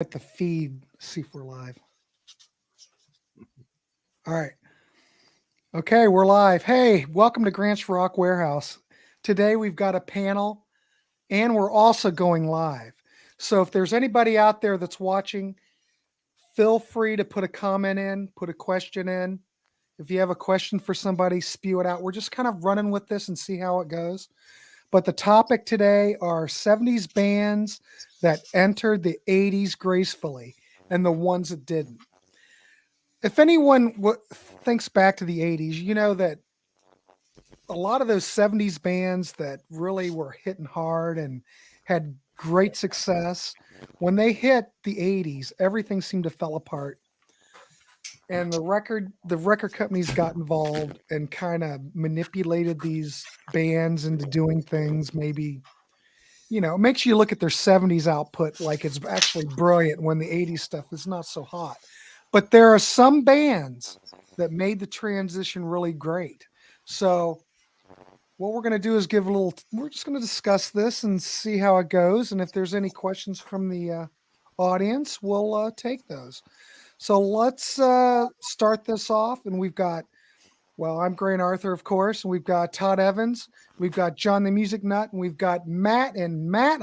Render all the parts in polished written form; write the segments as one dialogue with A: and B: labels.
A: At the feed, see if we're live. All right. Okay, we're live. Hey, welcome to Grant's Rock Warehouse. Today we've got a panel and we're also going live. So if there's anybody out there that's watching, feel free to put a comment in, put a question in. If you have a question for somebody, spew it out. We're just kind of running with this and see how it goes. But the topic today are 70s bands that entered the 80s gracefully and the ones that didn't. If anyone thinks back to the 80s, you know that a lot of those 70s bands that really were hitting hard and had great success, when they hit the 80s, everything seemed to fall apart. And the record companies got involved and kind of manipulated these bands into doing things maybe, it makes you look at their 70s output like it's actually brilliant when the 80s stuff is not so hot. But there are some bands that made the transition really great. So what we're going to do is we're just going to discuss this and see how it goes. And if there's any questions from the audience, we'll take those. So let's start this off. And I'm Grant Arthur, of course, and we've got Todd Evans, we've got John the Music Nut, and we've got Matt. And Matt,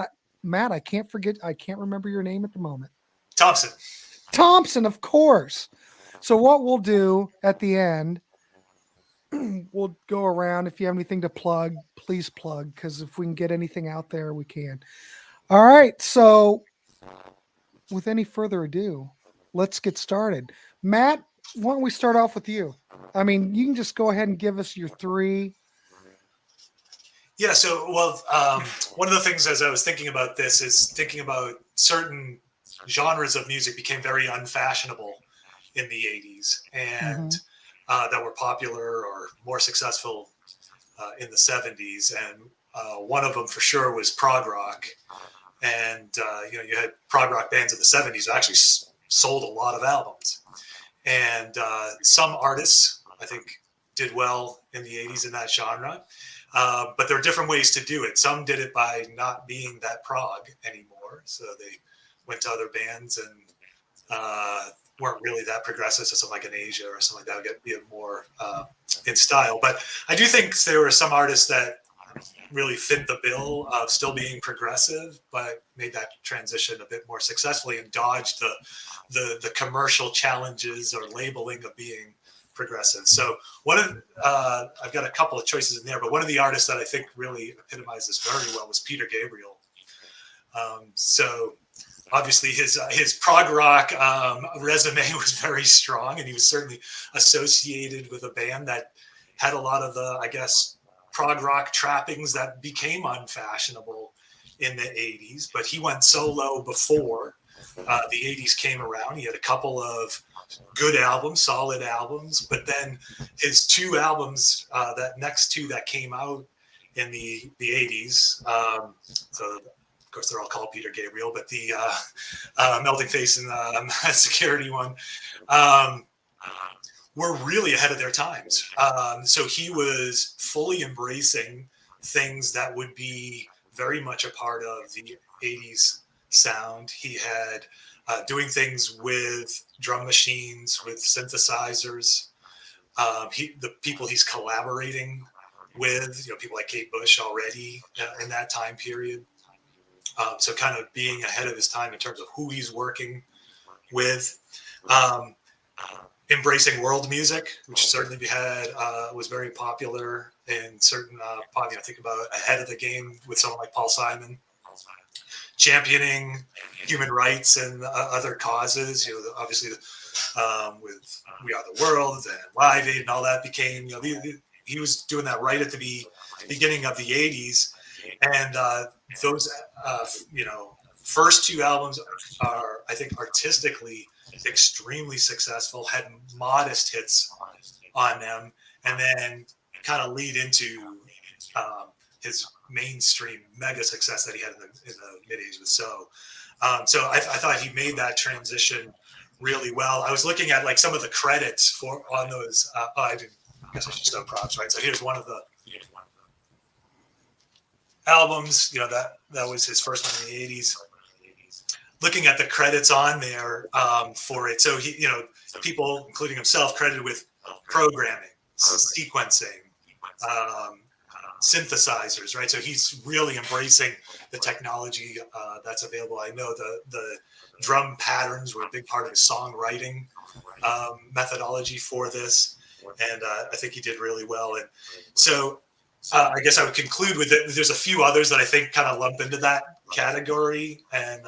A: I can't remember your name at the moment. Thompson, of course. So what we'll do at the end, we'll go around. If you have anything to plug, please plug, because if we can get anything out there, we can. All right. So with any further ado, let's get started. Matt, why don't we start off with you? I mean, you can just go ahead and give us your three.
B: Yeah, one of the things as I was thinking about this is thinking about certain genres of music became very unfashionable in the 80s and that were popular or more successful in the 70s. And one of them for sure was prog rock. And, you had prog rock bands in the 70s that actually sold a lot of albums. And some artists, I think, did well in the 80s in that genre. But there are different ways to do it. Some did it by not being that prog anymore. So they went to other bands and weren't really that progressive. So something like an Asia or something like that would be more in style. But I do think there were some artists that really fit the bill of still being progressive, but made that transition a bit more successfully and dodged the commercial challenges or labeling of being progressive. So I've got a couple of choices in there, but one of the artists that I think really epitomized this very well was Peter Gabriel. So obviously his prog rock resume was very strong, and he was certainly associated with a band that had a lot of the, I guess, prog rock trappings that became unfashionable in the 80s. But he went solo before the 80s came around. He had a couple of good albums, solid albums, but then his two albums, that next two that came out in the 80s, so of course they're all called Peter Gabriel, but the Melting Face and Security one, were really ahead of their times. So he was fully embracing things that would be very much a part of the 80s sound. He had doing things with drum machines, with synthesizers. The people he's collaborating with, people like Kate Bush already in that time period. So kind of being ahead of his time in terms of who he's working with. Embracing world music, which certainly was very popular in certain think about ahead of the game with someone like Paul Simon. Championing human rights and other causes, obviously with We Are the World and Live Aid and all that became, he was doing that right at the beginning of the 80s. And those, first two albums are, I think, artistically extremely successful, had modest hits on them, and then kind of lead into his mainstream mega success that he had in the mid 80s with So I thought he made that transition really well. I was looking at like some of the credits on those. I guess I should show props, right? So here's one of the albums. That was his first one in the 80s. looking at the credits on there for it. So he, people, including himself, credited with programming, sequencing, synthesizers, right? So he's really embracing the technology that's available. I know the drum patterns were a big part of his songwriting methodology for this, and I think he did really well. And so I guess I would conclude with it. There's a few others that I think kind of lump into that category, and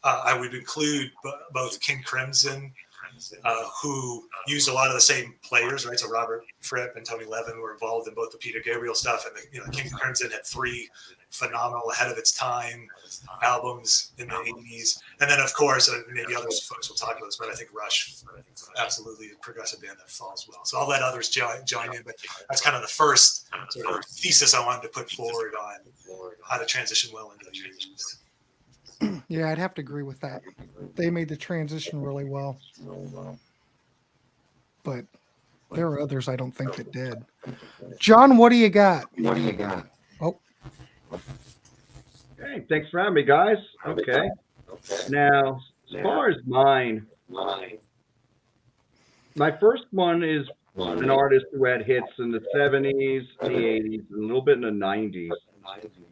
B: I would include both King Crimson, who used a lot of the same players, right? So Robert Fripp and Tony Levin were involved in both the Peter Gabriel stuff, and King Crimson had 3 phenomenal, ahead of its time albums in the 80s. And then, of course, maybe other folks will talk about this, but I think Rush, absolutely a progressive band that falls well. So I'll let others join in, but that's kind of the first sort of thesis I wanted to put forward on how to transition well into the 80s.
A: Yeah, I'd have to agree with that. They made the transition really well. But there are others I don't think that did. John, what do you got? Oh.
C: Hey, thanks for having me, guys. Okay. Now, as far as mine, my first one is an artist who had hits in the 70s, the 80s, and a little bit in the 90s.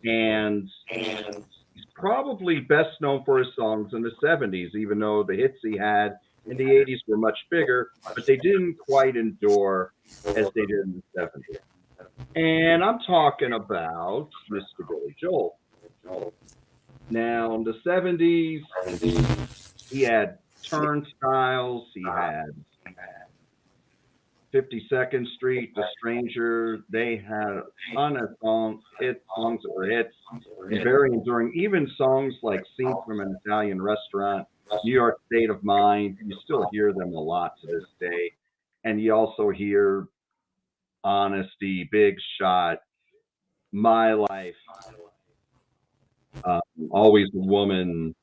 C: And he's probably best known for his songs in the 70s, even though the hits he had in the 80s were much bigger, but they didn't quite endure as they did in the 70s. And I'm talking about Mr. Billy Joel. Now, in the 70s, he had Turnstiles, he had 52nd Street, The Stranger. They had a ton of songs that were hits, and very enduring. Even songs like Scene from an Italian Restaurant, New York State of Mind, you still hear them a lot to this day. And you also hear Honesty, Big Shot, My Life, Always a Woman,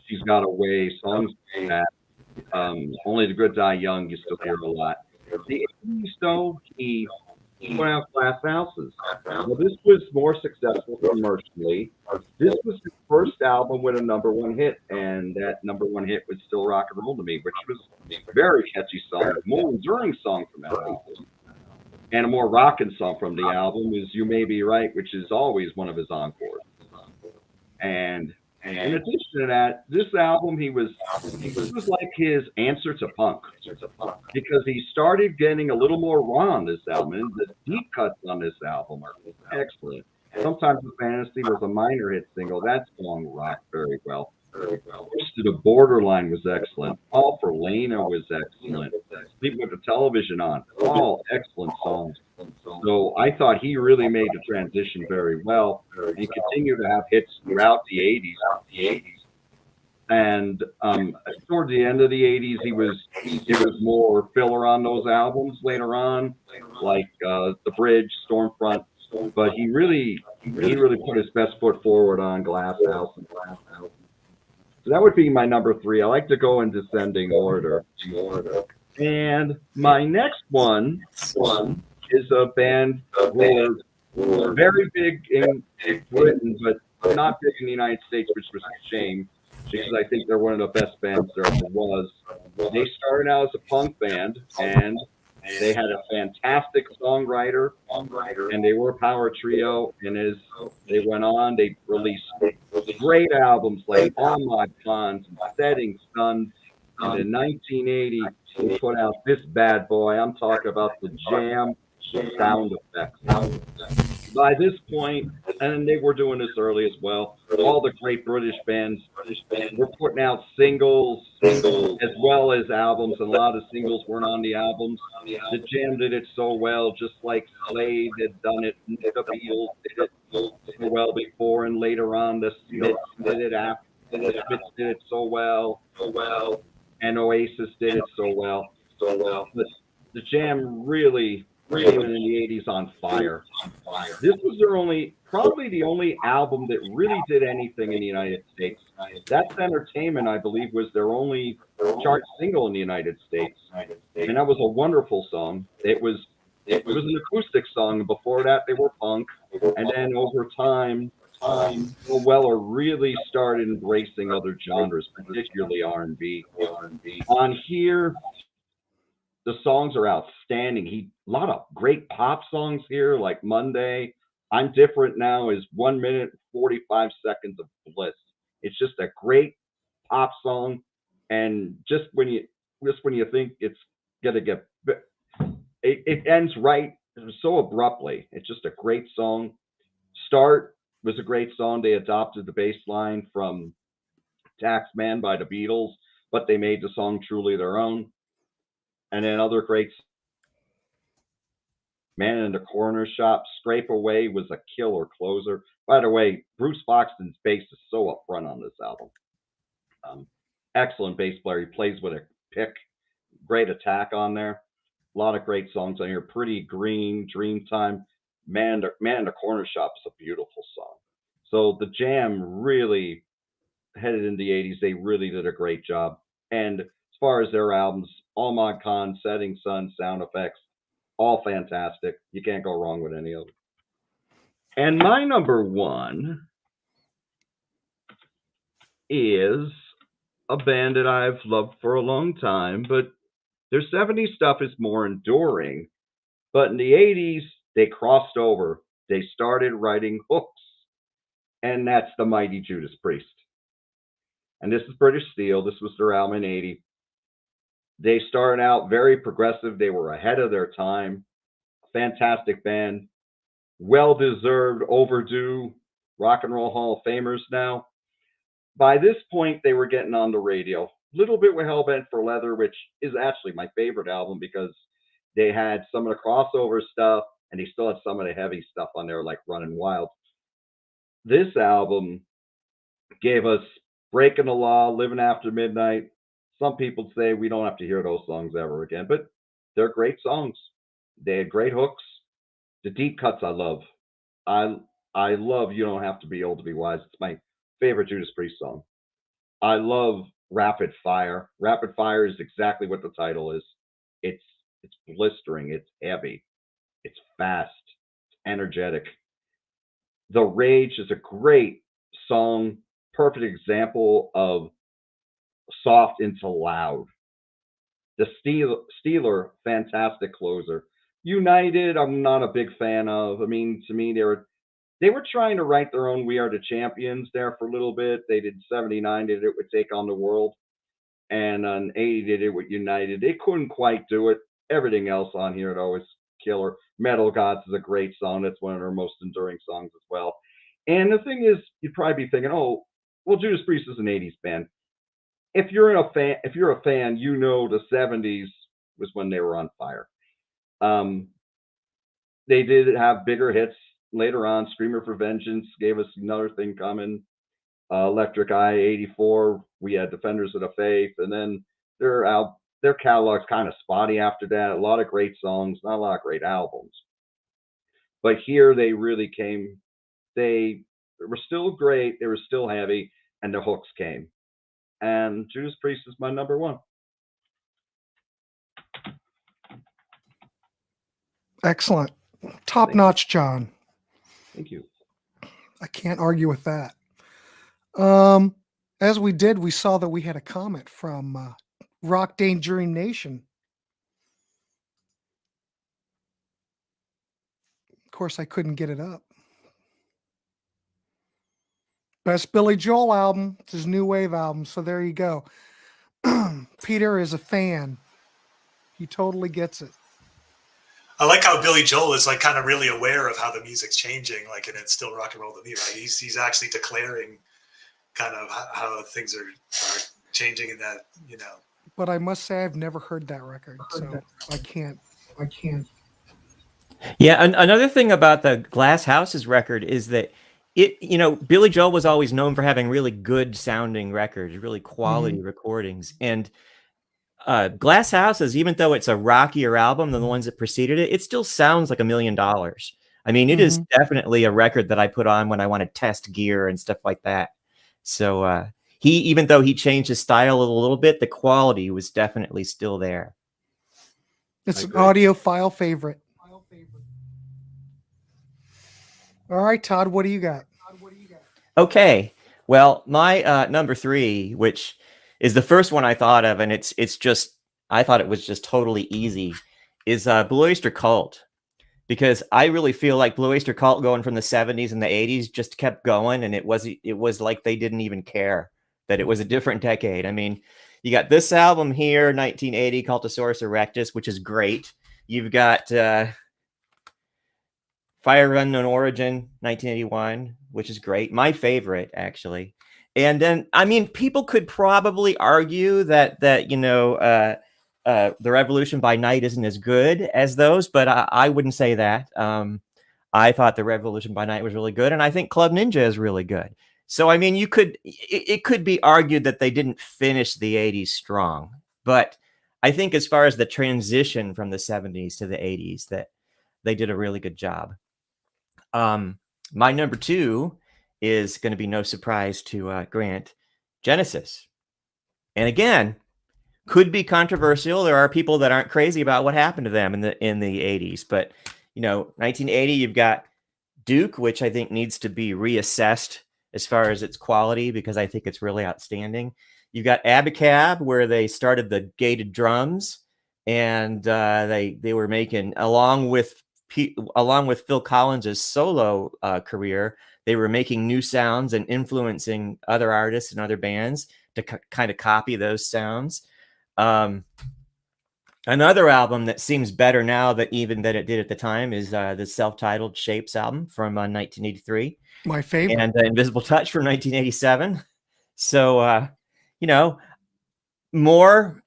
C: She's Got a Way, songs like that. Only the Good Die Young, you still hear a lot. The 80s, though, he put out Glass Houses. Well, this was more successful commercially. This was his first album with a #1 hit, and that #1 hit was Still Rock and Roll to Me, which was a very catchy song, a more enduring song from that album. And a more rockin' song from the album is You May Be Right, which is always one of his encores. And in addition to that, this album, this was like his answer to punk, because he started getting a little more raw on this album, and the deep cuts on this album are excellent. Sometimes the Fantasy was a minor hit single. That song rocked very well. Push to the Borderline was excellent. All for Lena was excellent. Sleep with the Television On, all excellent songs. So I thought he really made the transition very well and continued to have hits throughout the 80s. And toward the end of the 80s, it was more filler on those albums later on, like The Bridge, Stormfront. But he really put his best foot forward on Glass House. So that would be my #3. I like to go in descending order. And my next one is a band who were very big in Britain, but not big in the United States, which was a shame, because I think they're one of the best bands there ever was. They started out as a punk band, and they had a fantastic songwriter, and they were a power trio. And as they went on, they released great albums like On My Pond, Setting Sun. And in 1980, they put out this bad boy. I'm talking about the Jam Sound Effects. By this point, and they were doing this early as well, all the great British bands were putting out singles as well as albums, and a lot of singles weren't on the albums. The Jam did it so well, just like Slade had done it, the Beatles did it so well before, and later on the Smiths did it after. The Smiths did it so well, and Oasis did it so well. But the Jam really went in the 80s on fire. This was probably the only album that really did anything in the United States. That's Entertainment, I believe, was their only chart single in the United States. And that was a wonderful song. It was an acoustic song. Before that, they were punk. And then over time, Bill Weller really started embracing other genres, particularly R&B. On here, the songs are outstanding. A lot of great pop songs here, like Monday. I'm Different Now is 1 minute 45 seconds of bliss. It's just a great pop song, and just when you think it's gonna get, it ends right so abruptly. It's just a great song. Start was a great song. They adopted the bass line from Taxman by the Beatles, but they made the song truly their own. And then other great, Man in the Corner Shop, Scrape Away was a killer closer. By the way, Bruce Foxton's bass is so upfront on this album. Excellent bass player. He plays with a pick. Great attack on there. A lot of great songs on here. Pretty Green, Dreamtime. Man in the Corner Shop is a beautiful song. So the Jam really headed in the 80s. They really did a great job. And as far as their albums, Ahmad Khan, Setting Sun, Sound Effects, all fantastic. You can't go wrong with any of them. And my number one is a band that I've loved for a long time, but their 70s stuff is more enduring. But in the 80s, they crossed over. They started writing hooks, and that's the mighty Judas Priest. And this is British Steel. This was their album in 80. They started out very progressive. They were ahead of their time. Fantastic band. Well-deserved, overdue Rock and Roll Hall of Famers now. By this point, they were getting on the radio. A little bit with Hellbent for Leather, which is actually my favorite album because they had some of the crossover stuff and they still had some of the heavy stuff on there, like Running Wild. This album gave us Breaking the Law, Living After Midnight. Some people say we don't have to hear those songs ever again, but they're great songs. They had great hooks. The deep cuts I love. I love You Don't Have to Be Old to Be Wise. It's my favorite Judas Priest song. I love Rapid Fire. Rapid Fire is exactly what the title is. It's blistering. It's heavy. It's fast. It's energetic. The Rage is a great song. Perfect example of soft into loud. The Steeler, fantastic closer. United, I'm not a big fan of. I mean, to me, they were trying to write their own We Are the Champions there for a little bit. They did 79, they did it with Take on the World. And on 80, they did it with United. They couldn't quite do it. Everything else on here, though, is killer. Metal Gods is a great song. That's one of their most enduring songs as well. And the thing is, you'd probably be thinking, oh, well, Judas Priest is an 80s band. If you're a fan, you know the 70s was when they were on fire. They did have bigger hits later on. Screamer for Vengeance gave us Another Thing Coming. Electric Eye, 84. We had Defenders of the Faith, and then their catalog's kind of spotty after that. A lot of great songs, not a lot of great albums. But here they really came. They were still great. They were still heavy, and the hooks came. And Judas Priest is my number one.
A: Excellent. Top notch, John.
C: Thank you.
A: I can't argue with that. As we saw that we had a comment from Rock Daydream Nation. Of course, I couldn't get it up. Best Billy Joel album. It's his new wave album. So there you go. Peter is a fan. He totally gets it.
B: I like how Billy Joel is like kind of really aware of how the music's changing, like, and it's still rock and roll to me, right? He's actually declaring kind of how things are changing in that, you know.
A: But I must say I've never heard that record, so I can't.
D: Yeah, another thing about the Glass Houses record is that Billy Joel was always known for having really good sounding records, really quality recordings. And Glass Houses, even though it's a rockier album than the ones that preceded it, it still sounds like $1 million. I mean, it is definitely a record that I put on when I want to test gear and stuff like that. So even though he changed his style a little bit, the quality was definitely still there.
A: It's an audiophile favorite. All right, Todd, what do you got?
D: Okay. Well, my number 3, which is the first one I thought of, and it's just I thought it was just totally easy, is Blue Oyster Cult. Because I really feel like Blue Oyster Cult going from the 70s and the 80s just kept going, and it was like they didn't even care that it was a different decade. I mean, you got this album here, 1980, Cultosaurus Erectus, which is great. You've got Fire of Unknown Origin, 1981, which is great. My favorite, actually. And then, I mean, people could probably argue that the Revolution by Night isn't as good as those, but I wouldn't say that. I thought the Revolution by Night was really good, and I think Club Ninja is really good. So, I mean, it could be argued that they didn't finish the 80s strong, but I think as far as the transition from the 70s to the 80s, that they did a really good job. My number 2 is going to be no surprise to Grant, Genesis. And again, could be controversial. There are people that aren't crazy about what happened to them in the 80s, but 1980, you've got Duke, which I think needs to be reassessed as far as its quality, because I think it's really outstanding. You've got Abacab, where they started the gated drums, and they were making, along with Phil Collins' solo career, they were making new sounds and influencing other artists and other bands to kind of copy those sounds. Another album that seems better now than it did at the time is the self-titled Shapes album from 1983.
A: My favorite.
D: And Invisible Touch from 1987. So, more,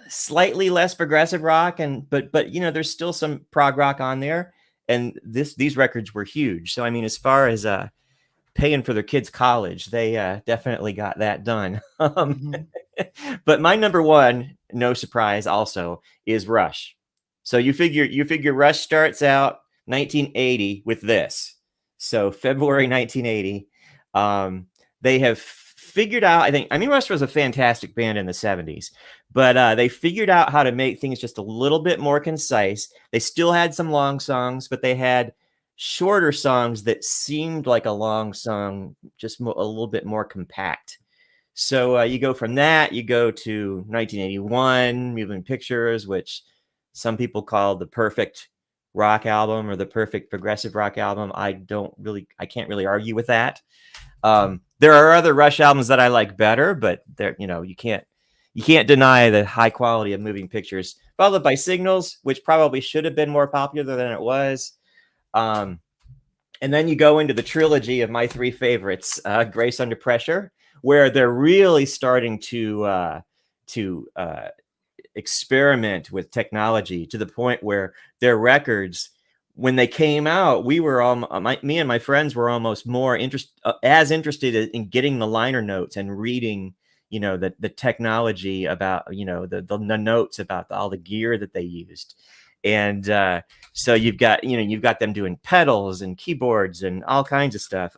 D: slightly less progressive rock, but there's still some prog rock on there. And these records were huge. So, I mean, as far as paying for their kids' college, they definitely got that done. But my number 1, no surprise, also is Rush. So you figure Rush starts out 1980 with this. So February 1980, they have figured out. Rush was a fantastic band in the 70s, but they figured out how to make things just a little bit more concise. They still had some long songs, but they had shorter songs that seemed like a long song, just a little bit more compact. So you go from that, you go to 1981, Moving Pictures, which some people call the perfect rock album or the perfect progressive rock album. I can't really argue with that. There are other Rush albums that I like better, but you can't deny the high quality of Moving Pictures, followed by Signals, which probably should have been more popular than it was. And then you go into the trilogy of my 3 favorites, Grace Under Pressure, where they're really starting to experiment with technology to the point where their records, when they came out, we were all me and my friends were almost more interested in getting the liner notes and reading, the technology about, the notes about all the gear that they used. And so you've got them doing pedals and keyboards and all kinds of stuff.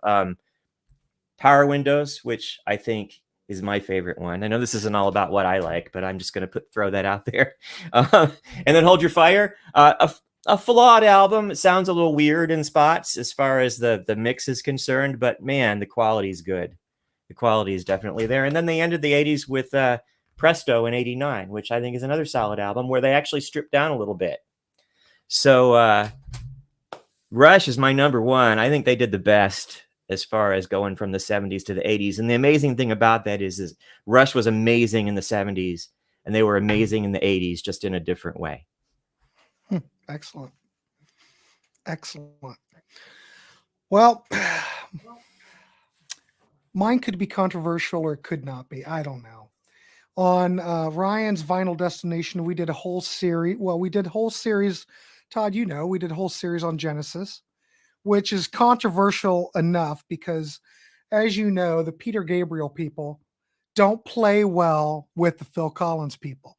D: Power Windows, which I think is my favorite one. I know this isn't all about what I like, but I'm just going to throw that out there. And then Hold Your Fire, a flawed album. It sounds a little weird in spots as far as the mix is concerned, but man, the quality is good. The quality is definitely there. And then they ended the 80s with Presto in 89, which I think is another solid album where they actually stripped down a little bit. So Rush is my number 1. I think they did the best as far as going from the 70s to the 80s. And the amazing thing about that is Rush was amazing in the 70s and they were amazing in the 80s, just in a different way.
A: Excellent. Well, mine could be controversial or it could not be. I don't know. On Ryan's Vinyl Destination, we did a whole series. Well, we did a whole series. Todd, we did a whole series on Genesis, which is controversial enough because, as you know, the Peter Gabriel people don't play well with the Phil Collins people.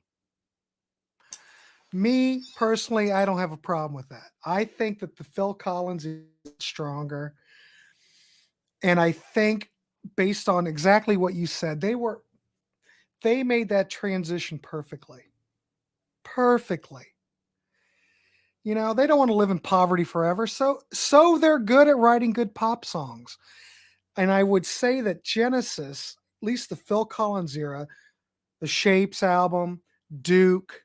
A: Me, personally, I don't have a problem with that. I think that the Phil Collins is stronger. And I think, based on exactly what you said, they made that transition perfectly. Perfectly. They don't want to live in poverty forever. So they're good at writing good pop songs. And I would say that Genesis, at least the Phil Collins era, the Shapes album, Duke,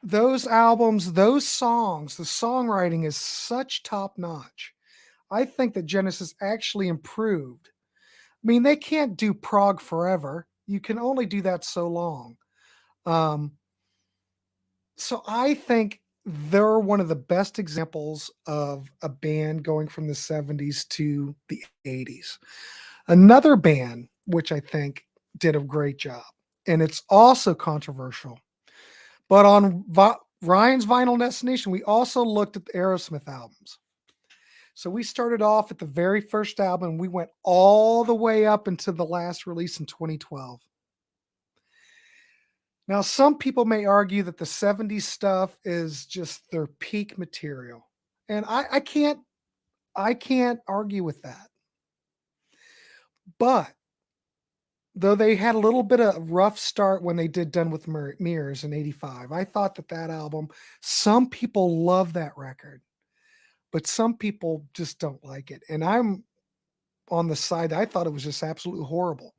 A: those albums, those songs, the songwriting is such top notch. I think that Genesis actually improved. I mean, they can't do prog forever. You can only do that so long. Um, so I think they're one of the best examples of a band going from the 70s to the 80s. Another band, which I think did a great job, and it's also controversial, but on Ryan's Vinyl Destination, we also looked at the Aerosmith albums. So we started off at the very first album. We went all the way up into the last release in 2012. Now, some people may argue that the 70s stuff is just their peak material. And I can't argue with that. But though they had a little bit of rough start when they did Done with Mirrors in 85, I thought that album, some people love that record, but some people just don't like it. And I'm on the side, I thought it was just absolutely horrible.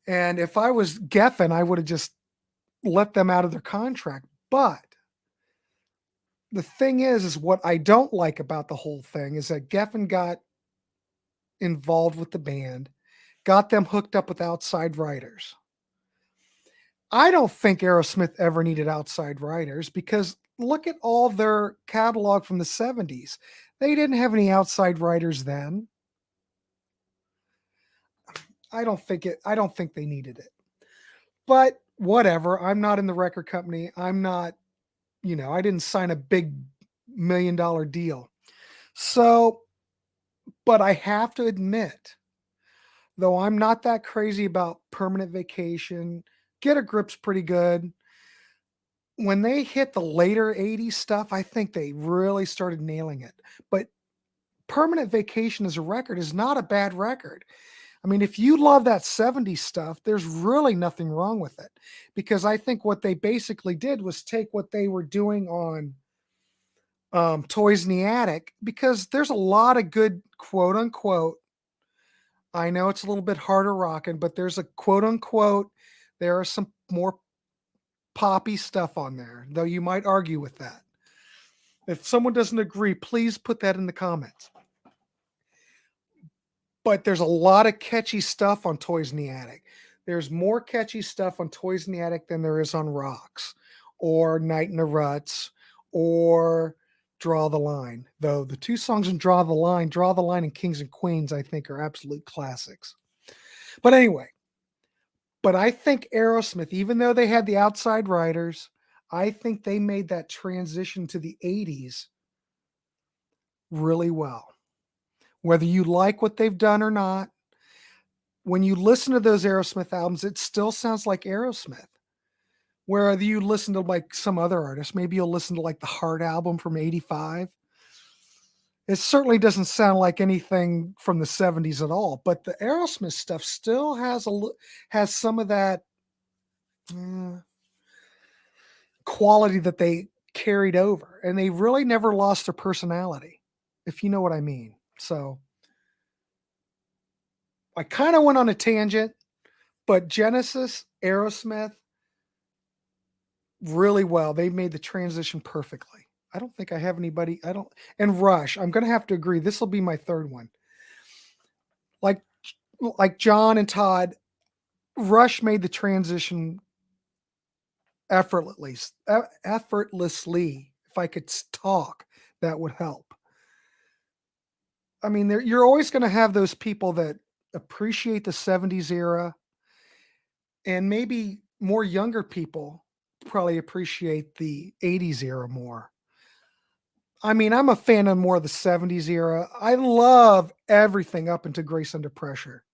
A: And if I was Geffen, I would have just let them out of their contract. But the thing is what I don't like about the whole thing is that Geffen got involved with the band, got them hooked up with outside writers. I don't think Aerosmith ever needed outside writers because look at all their catalog from the 70s. They didn't have any outside writers then. I don't think they needed it. But whatever. I'm not in the record company. I'm not, I didn't sign a big $1 million deal. So, but I have to admit, though I'm not that crazy about Permanent Vacation, Get a Grip's pretty good. When they hit the later 80s stuff, I think they really started nailing it. But Permanent Vacation as a record is not a bad record. I mean, if you love that 70s stuff, there's really nothing wrong with it. Because I think what they basically did was take what they were doing on Toys in the Attic, because there's a lot of good quote unquote, I know it's a little bit harder rocking, but there's a quote unquote, there are some more poppy stuff on there, though you might argue with that. If someone doesn't agree, please put that in the comments. But there's a lot of catchy stuff on Toys in the Attic. There's more catchy stuff on Toys in the Attic than there is on Rocks or Night in the Ruts or Draw the Line. Though the two songs in Draw the Line and Kings and Queens, I think are absolute classics. But anyway, I think Aerosmith, even though they had the outside writers, I think they made that transition to the 80s really well. Whether you like what they've done or not, when you listen to those Aerosmith albums, it still sounds like Aerosmith. Whether you listen to like some other artist, maybe you'll listen to like the Heart album from 85. It certainly doesn't sound like anything from the 70s at all, but the Aerosmith stuff still has some of that quality that they carried over, and they really never lost their personality, if you know what I mean. So I kind of went on a tangent, but Genesis, Aerosmith, really well. They made the transition perfectly. I don't think I have anybody. And Rush, I'm going to have to agree. This will be my third one. Like John and Todd, Rush made the transition effortlessly. If I could talk, that would help. I mean, you're always going to have those people that appreciate the 70s era, and maybe more younger people probably appreciate the 80s era more. I mean, I'm a fan of more of the 70s era. I love everything up into Grace Under Pressure.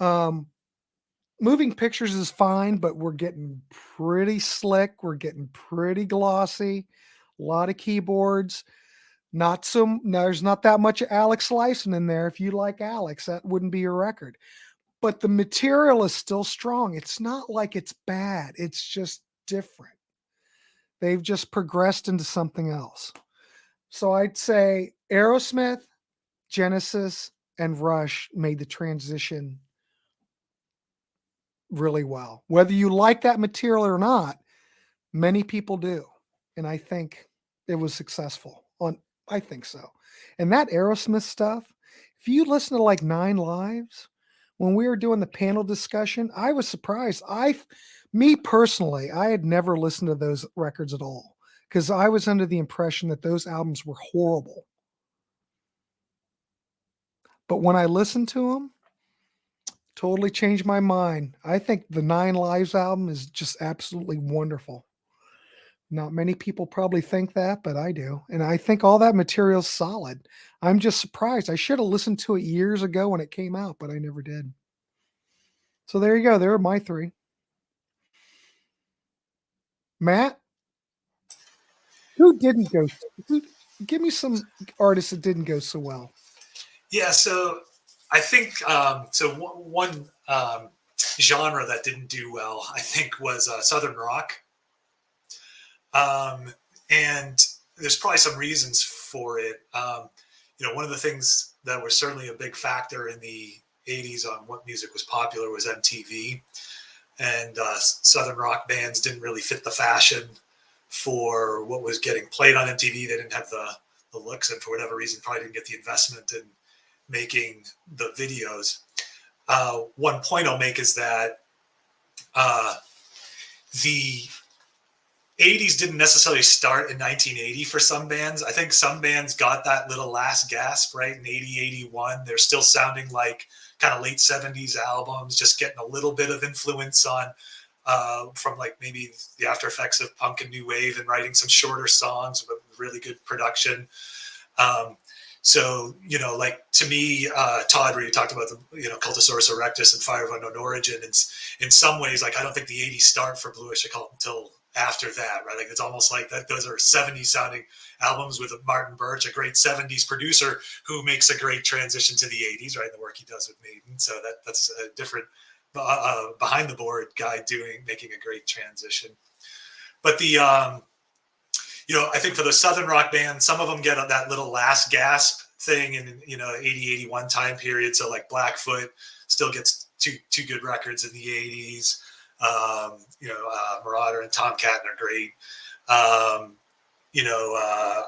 A: Moving Pictures is fine, but we're getting pretty slick. We're getting pretty glossy. A lot of keyboards. There's not that much Alex Lifeson in there. If you like Alex, that wouldn't be your record. But the material is still strong. It's not like it's bad. It's just different. They've just progressed into something else. So I'd say Aerosmith, Genesis, and Rush made the transition really well. Whether you like that material or not, many people do. And I think it was successful. I think so. And that Aerosmith stuff, if you listen to like 9 Lives, when we were doing the panel discussion, I was surprised. Me personally, I had never listened to those records at all because I was under the impression that those albums were horrible. But when I listened to them, totally changed my mind. I think the 9 Lives album is just absolutely wonderful. Not many people probably think that, but I do. And I think all that material's solid. I'm just surprised. I should have listened to it years ago when it came out, but I never did. So there you go. There are my 3. Matt, who didn't go? Give me some artists that didn't go so well.
B: Yeah, so I think one genre that didn't do well, I think, was Southern rock. And there's probably some reasons for it. One of the things that was certainly a big factor in the 80s on what music was popular was MTV. And Southern rock bands didn't really fit the fashion for what was getting played on MTV. They didn't have the looks, and for whatever reason, probably didn't get the investment in making the videos. One point I'll make is that the 80s didn't necessarily start in 1980 for some bands. I think some bands got that little last gasp, right? In 80, 81, they're still sounding like kind of late 70s albums, just getting a little bit of influence on from like maybe the after effects of punk and new wave and writing some shorter songs with really good production. So, like to me, Todd, where you talked about the, Cultosaurus erectus and Fire of Unknown Origin, in some ways, like I don't think the 80s start for Bluish Occult until after that, right? Like it's almost like that those are 70s sounding albums with Martin Birch, a great 70s producer who makes a great transition to the 80s, right? The work he does with Maiden. So that's a different behind the board guy making a great transition. But the I think for the Southern rock band, some of them get that little last gasp thing in 80, 81 time period. So like Blackfoot still gets two good records in the 80s. Marauder and Tomcat are great. I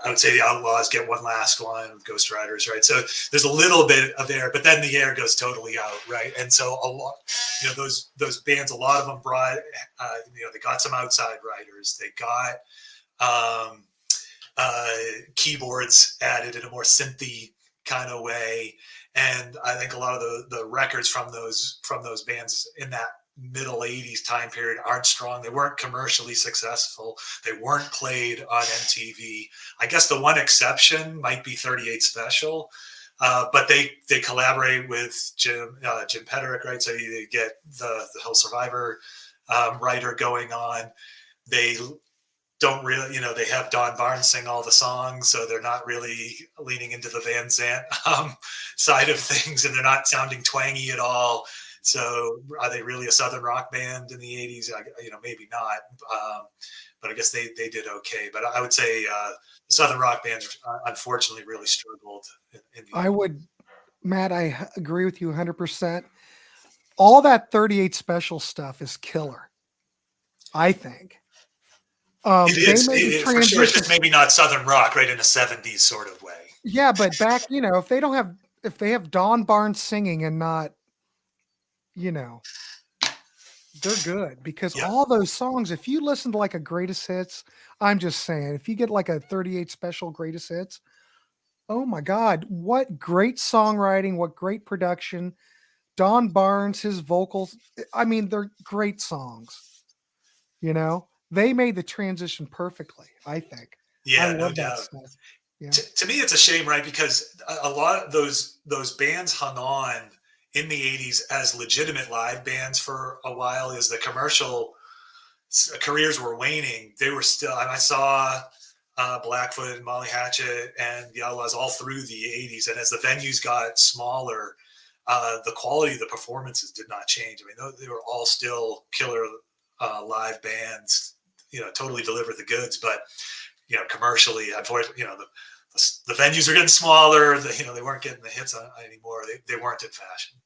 B: would say the Outlaws get one last one with Ghost Riders, right? So there's a little bit of there, but then the air goes totally out, right? And so a lot, those bands, a lot of them brought, they got some outside writers. They got keyboards added in a more synthy kind of way. And I think a lot of the records from those bands in that middle 80s time period aren't strong. They weren't commercially successful. They weren't played on MTV. I guess the one exception might be 38 Special, but they collaborate with Jim Petterick, right? So you get the whole Survivor writer going on. They don't really, they have Don Barnes sing all the songs, so they're not really leaning into the Van Zant side of things, and they're not sounding twangy at all. So are they really a Southern rock band in the 80s? Maybe not. But I guess they did okay. But I would say the Southern rock bands unfortunately really struggled.
A: Matt, I agree with you 100%. All that 38 Special stuff is killer, I think.
B: It is for sure. It's just maybe not Southern rock, right, in a 70s sort of way.
A: Yeah, but back, if they have Don Barnes singing and not, they're good because all those songs, if you listen to like a greatest hits, I'm just saying, if you get like a 38 Special greatest hits, oh my God, what great songwriting, what great production. Don Barnes, his vocals, I mean, they're great songs. They made the transition perfectly, I think.
B: Yeah,
A: I
B: no
A: love that
B: doubt.
A: stuff. Yeah.
B: To me, it's a shame, right? Because a lot of those bands hung on in the 80s as legitimate live bands for a while. As the commercial careers were waning, they were still, and I saw Blackfoot and Molly Hatchet and the Outlaws all through the 80s. And as the venues got smaller, the quality of the performances did not change. I mean, they were all still killer live bands, totally delivered the goods. But, commercially, unfortunately, the venues were getting smaller. They weren't getting the hits anymore. They weren't in fashion.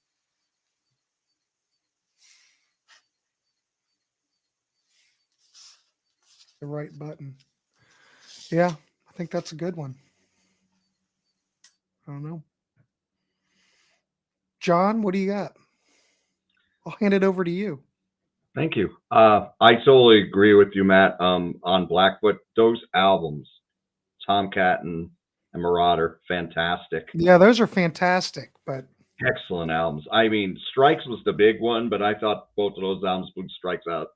A: The right button. Yeah, I think that's a good one. I don't know. John, what do you got? I'll hand it over to you.
C: Thank you. I totally agree with you, Matt. On Blackfoot, those albums, Tomcat and Marauder, fantastic.
A: Yeah, those are fantastic, but
C: Excellent albums. I mean, Strikes was the big one, but I thought both of those albums put Strikes out.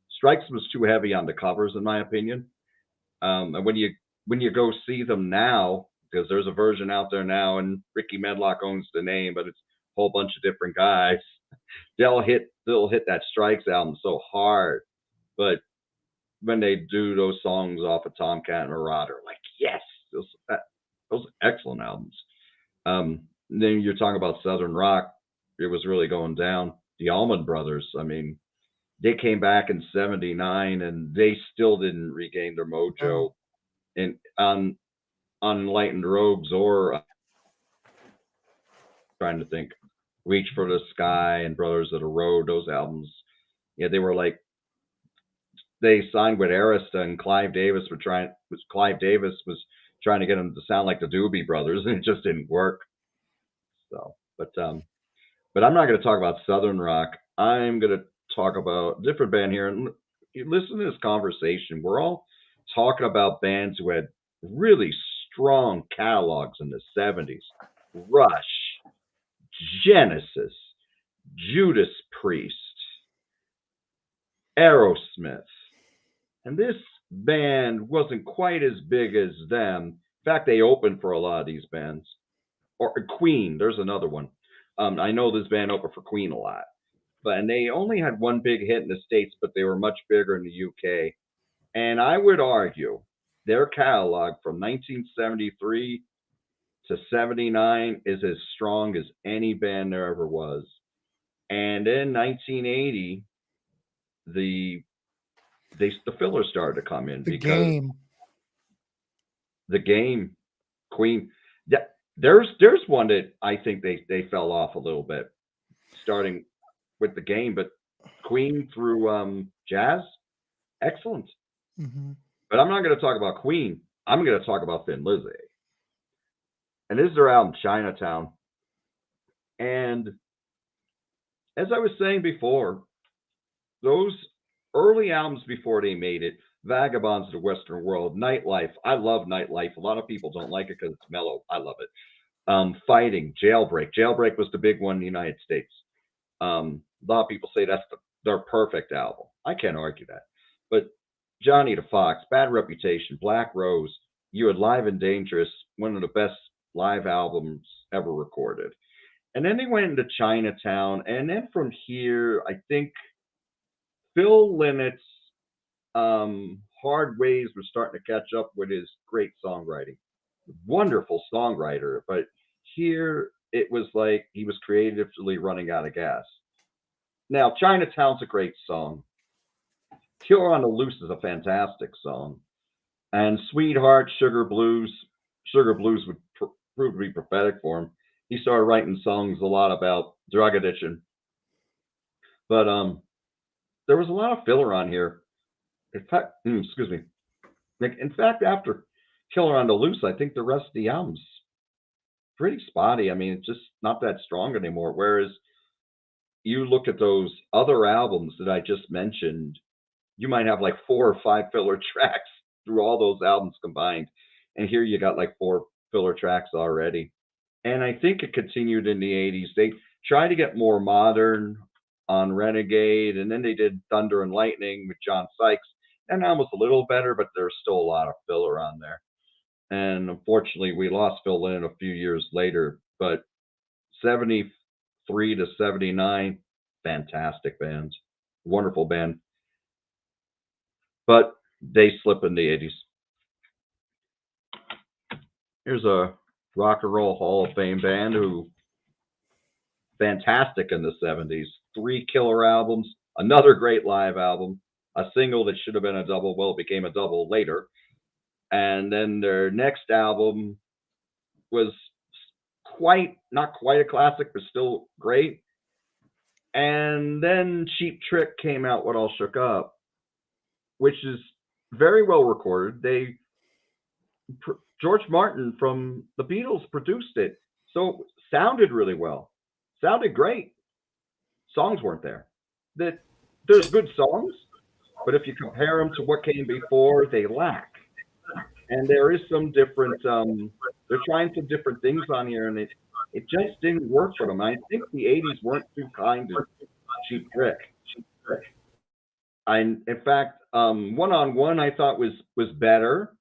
C: Strikes was too heavy on the covers, in my opinion. And when you go see them now, because there's a version out there now, and Ricky Medlock owns the name, but it's a whole bunch of different guys. They'll hit that Strikes album so hard, but when they do those songs off of Tomcat and Marauder, like yes, those excellent albums. Then you're talking about Southern rock. It was really going down. The Allman Brothers, I mean, they came back in '79 and they still didn't regain their mojo. And on Enlightened Rogues or trying to think, Reach for the Sky and Brothers of the Road, those albums, yeah, they were like, they signed with Arista, and Clive Davis was trying to get them to sound like the Doobie Brothers, and it just didn't work. So, but I'm not going to talk about Southern rock. I'm going to talk about a different band here. And listen to this conversation. We're all talking about bands who had really strong catalogs in the 70s. Rush, Genesis, Judas Priest, Aerosmith. And this band wasn't quite as big as them. In fact, they opened for a lot of these bands. Or Queen, there's another one. I know this band opened for Queen a lot. And they only had one big hit in the States, but they were much bigger in the UK. And I would argue their catalog from 1973 to 79 is as strong as any band there ever was. And in 1980, the fillers started to come in.
A: The Game,
C: Queen. Yeah, there's one that I think they fell off a little bit, starting with The Game, but Queen through Jazz, excellent.
A: Mm-hmm.
C: But I'm not going to talk about Queen. I'm going to talk about Thin Lizzy. And this is their album, Chinatown. And as I was saying before, those early albums before they made it, Vagabonds of the Western World, Nightlife. I love Nightlife. A lot of people don't like it because it's mellow. I love it. Fighting, Jailbreak. Jailbreak was the big one in the United States. A lot of people say that's their perfect album. I can't argue that. But Johnny the Fox, Bad Reputation, Black Rose, You Had Live and Dangerous, one of the best live albums ever recorded. And then they went into Chinatown. And then from here, I think Phil Lynnett's Hard Ways was starting to catch up with his great songwriting. Wonderful songwriter. But here it was like he was creatively running out of gas. Now, Chinatown's a great song. Killer on the Loose is a fantastic song. And Sweetheart, Sugar Blues would prove to be prophetic for him. He started writing songs a lot about drug addiction. But there was a lot of filler on here. In fact, excuse me. In fact, after Killer on the Loose, I think the rest of the album's pretty spotty. I mean, it's just not that strong anymore. Whereas you look at those other albums that I just mentioned, you might have like 4 or 5 filler tracks through all those albums combined. And here you got like 4 filler tracks already. And I think it continued in the 80s. They tried to get more modern on Renegade, and then they did Thunder and Lightning with John Sykes. And that was a little better, but there's still a lot of filler on there. And unfortunately, we lost Phil Lynott a few years later. But 73 to 79, fantastic bands. Wonderful band. But they slip in the 80s. Here's a Rock and Roll Hall of Fame band who fantastic in the 70s. 3 killer albums, another great live album, a single that should have been a double. Well, it became a double later. And then their next album was not quite a classic, but still great. And then Cheap Trick came out, What All Shook Up, which is very well recorded. George Martin from the Beatles produced it, so sounded really well, sounded great. Songs weren't there. There's good songs, but if you compare them to what came before, they lack. And there is some different. They're trying some different things on here, and it just didn't work for them. I think the '80s weren't too kind to Cheap Trick. In fact, One on One I thought was better,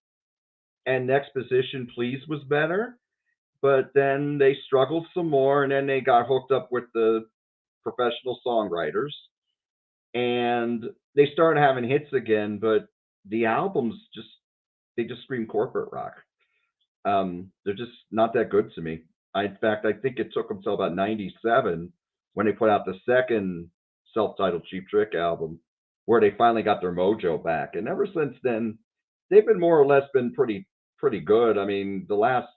C: and Next Position Please was better, but then they struggled some more, and then they got hooked up with the professional songwriters, and they started having hits again. But the albums just scream corporate rock. They're just not that good to me. In fact, I think it took them till about '97 when they put out the second self-titled Cheap Trick album, where they finally got their mojo back. And ever since then, they've been more or less been pretty good. I mean, the last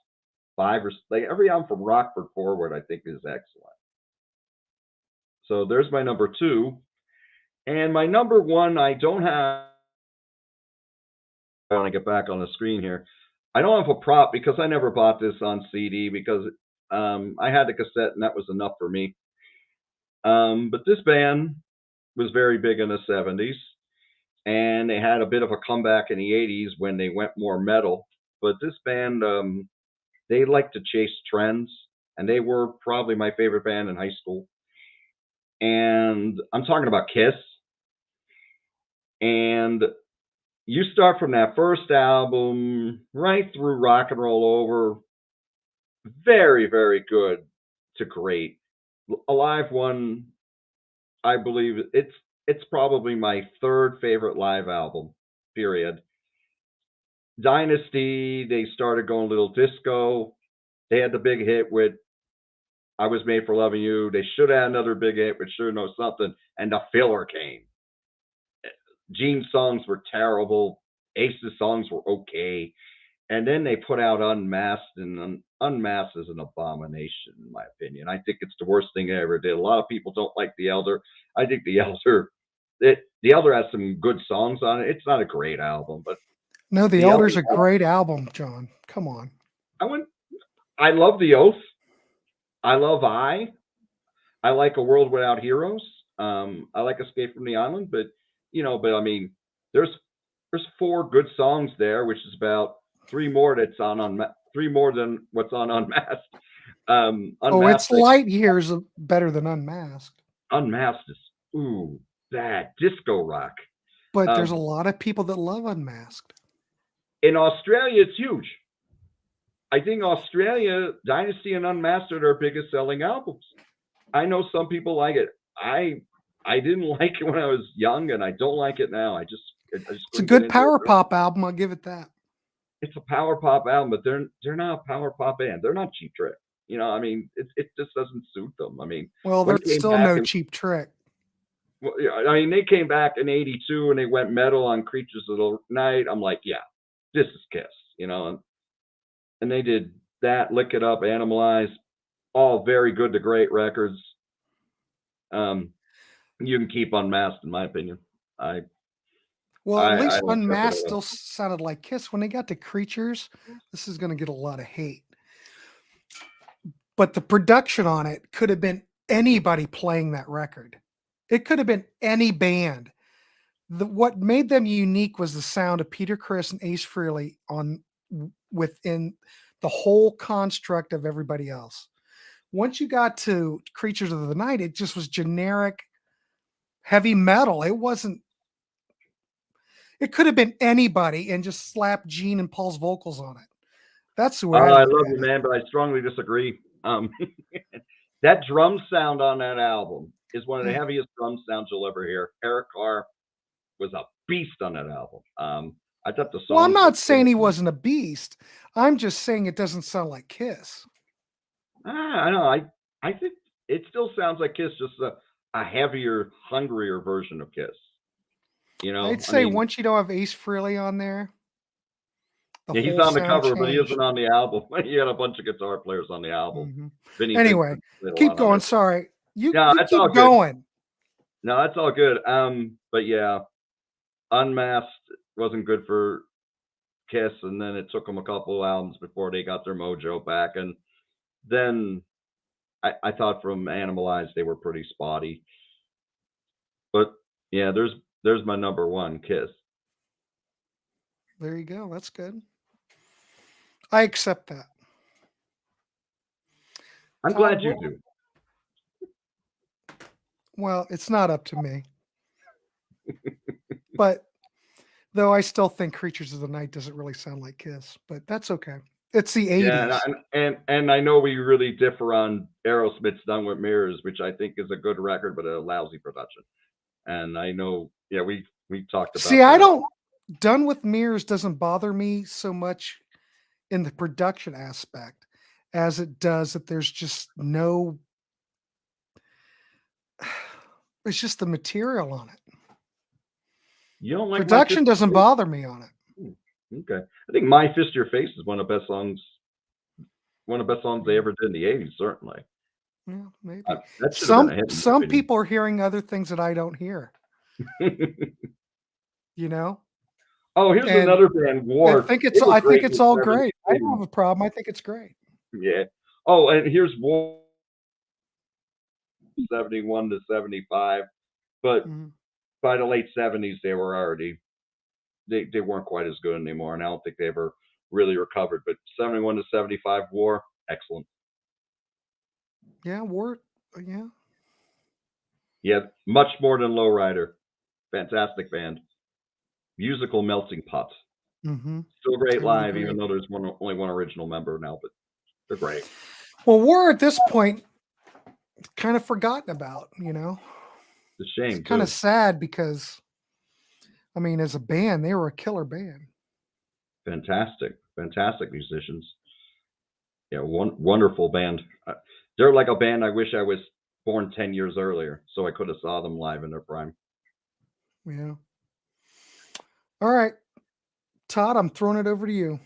C: 5 or every album from Rockford forward, I think, is excellent. So there's my number 2, and my number 1. I don't have. I want to get back on the screen here. I don't have a prop because I never bought this on CD because I had the cassette and that was enough for me. But this band was very big in the '70s, and they had a bit of a comeback in the '80s when they went more metal. But this band, they like to chase trends, and they were probably my favorite band in high school. And I'm talking about Kiss. And you start from that first album right through Rock and Roll Over. Very, very good to great. Alive One, I believe it's probably my 3rd favorite live album, period. Dynasty, they started going a little disco. They had the big hit with I Was Made for Loving You. They should have had another big hit with Sure Know Something, and the filler came. Gene's songs were terrible. Ace's songs were okay. And then they put out Unmasked, and Unmasked is an abomination, in my opinion. I think it's the worst thing they ever did. A lot of people don't like The Elder. I think The Elder has some good songs on it. It's not a great album, but
A: no, The Elder's a great album, John. Come on.
C: I love The Oath. I love I like A World Without Heroes. I like Escape from the Island, but I mean, there's 4 good songs there, which is about 3 more that's on 3 more than what's on Unmasked.
A: It's light years better than Unmasked.
C: Unmasked is bad disco rock.
A: But there's a lot of people that love Unmasked.
C: In Australia, it's huge. I think Australia, Dynasty and Unmasked are their biggest selling albums. I know some people like it. I didn't like it when I was young, and I don't like it now. It's
A: a good power pop album. I'll give it that.
C: It's a power pop album, but they're not a power pop band. They're not Cheap Trick. I mean, it just doesn't suit them. I mean,
A: well, there's still no Cheap Trick.
C: Well, I mean, they came back in '82 and they went metal on Creatures of the Night. I'm like, yeah, this is Kiss, and they did that, Lick It Up, Animalize, all very good to great records. You can keep Unmasked, in my opinion.
A: At least Unmasked still sounded like Kiss. When they got to Creatures, this is going to get a lot of hate. But the production on it could have been anybody playing that record. It could have been any band. What made them unique was the sound of Peter Criss and Ace Frehley within the whole construct of everybody else. Once you got to Creatures of the Night, it just was generic heavy metal. It could have been anybody and just slap Gene and Paul's vocals on it. That's the way
C: I love you, man, but I strongly disagree. That drum sound on that album is one of the heaviest drum sounds you'll ever hear. Eric Carr was a beast on that album. I thought the song.
A: Well, I'm not saying he wasn't a beast. I'm just saying it doesn't sound like Kiss.
C: I know. I think it still sounds like Kiss, just a heavier, hungrier version of Kiss.
A: I'd say once you don't have Ace Frehley on there,
C: Yeah, he's
A: whole
C: on the
A: sound
C: cover, but he
A: changed.
C: isn't on the album. He had a bunch of guitar players on the album.
A: Mhm.
C: Vinny
A: Anyway,
C: Vincent played a
A: keep
C: lot on
A: going.
C: it.
A: Sorry, you
C: No,
A: you
C: that's all
A: keep
C: good.
A: going.
C: No, that's all good. But yeah, Unmasked wasn't good for Kiss, and then it took them a couple albums before they got their mojo back. And then I thought from Animalized they were pretty spotty. But yeah, there's my number one, Kiss.
A: There you go. That's good. I accept that.
C: I'm
A: Todd,
C: glad you
A: what-
C: do.
A: Well, it's not up to me. But though I still think Creatures of the Night doesn't really sound like Kiss, but that's okay. It's the 80s.
C: Yeah, and I know we really differ on Aerosmith's Done with Mirrors, which I think is a good record, but a lousy production. And I know, yeah, we talked about
A: See,
C: that.
A: I don't. Done with Mirrors doesn't bother me so much in the production aspect as it does that there's just no. It's just the material on it.
C: You don't like
A: Production doesn't bother me on it.
C: Okay. I think My Fist Your Face is one of the best songs they ever did in the 80s, certainly.
A: Yeah, maybe.
C: That should have been a hit in my
A: Some
C: opinion.
A: people are hearing other things that I don't hear. You know?
C: Oh, here's
A: And
C: another band, War.
A: I think it's all great. I don't have a problem. I think it's great.
C: Yeah. Oh, and here's War 71 to 75. But
A: Mhm.
C: by the late 70s, they were already they weren't quite as good anymore, and I don't think they ever really recovered. But 71 to 75 War, excellent.
A: Yeah, yeah.
C: Yeah, much more than Lowrider. Fantastic band. Musical melting pot.
A: Mm-hmm.
C: Still great
A: I would
C: live,
A: agree.
C: even though there's only one original member now, but they're great.
A: Well, we're at this point kind of forgotten about, you know.
C: It's a shame.
A: It's kind of
C: too.
A: sad because, I mean, as a band, they were a killer band.
C: Fantastic musicians. Yeah, wonderful band. They're like a band I wish I was born 10 years earlier, so I could have saw them live in their prime.
A: Yeah. All right, Todd, I'm throwing it over to you.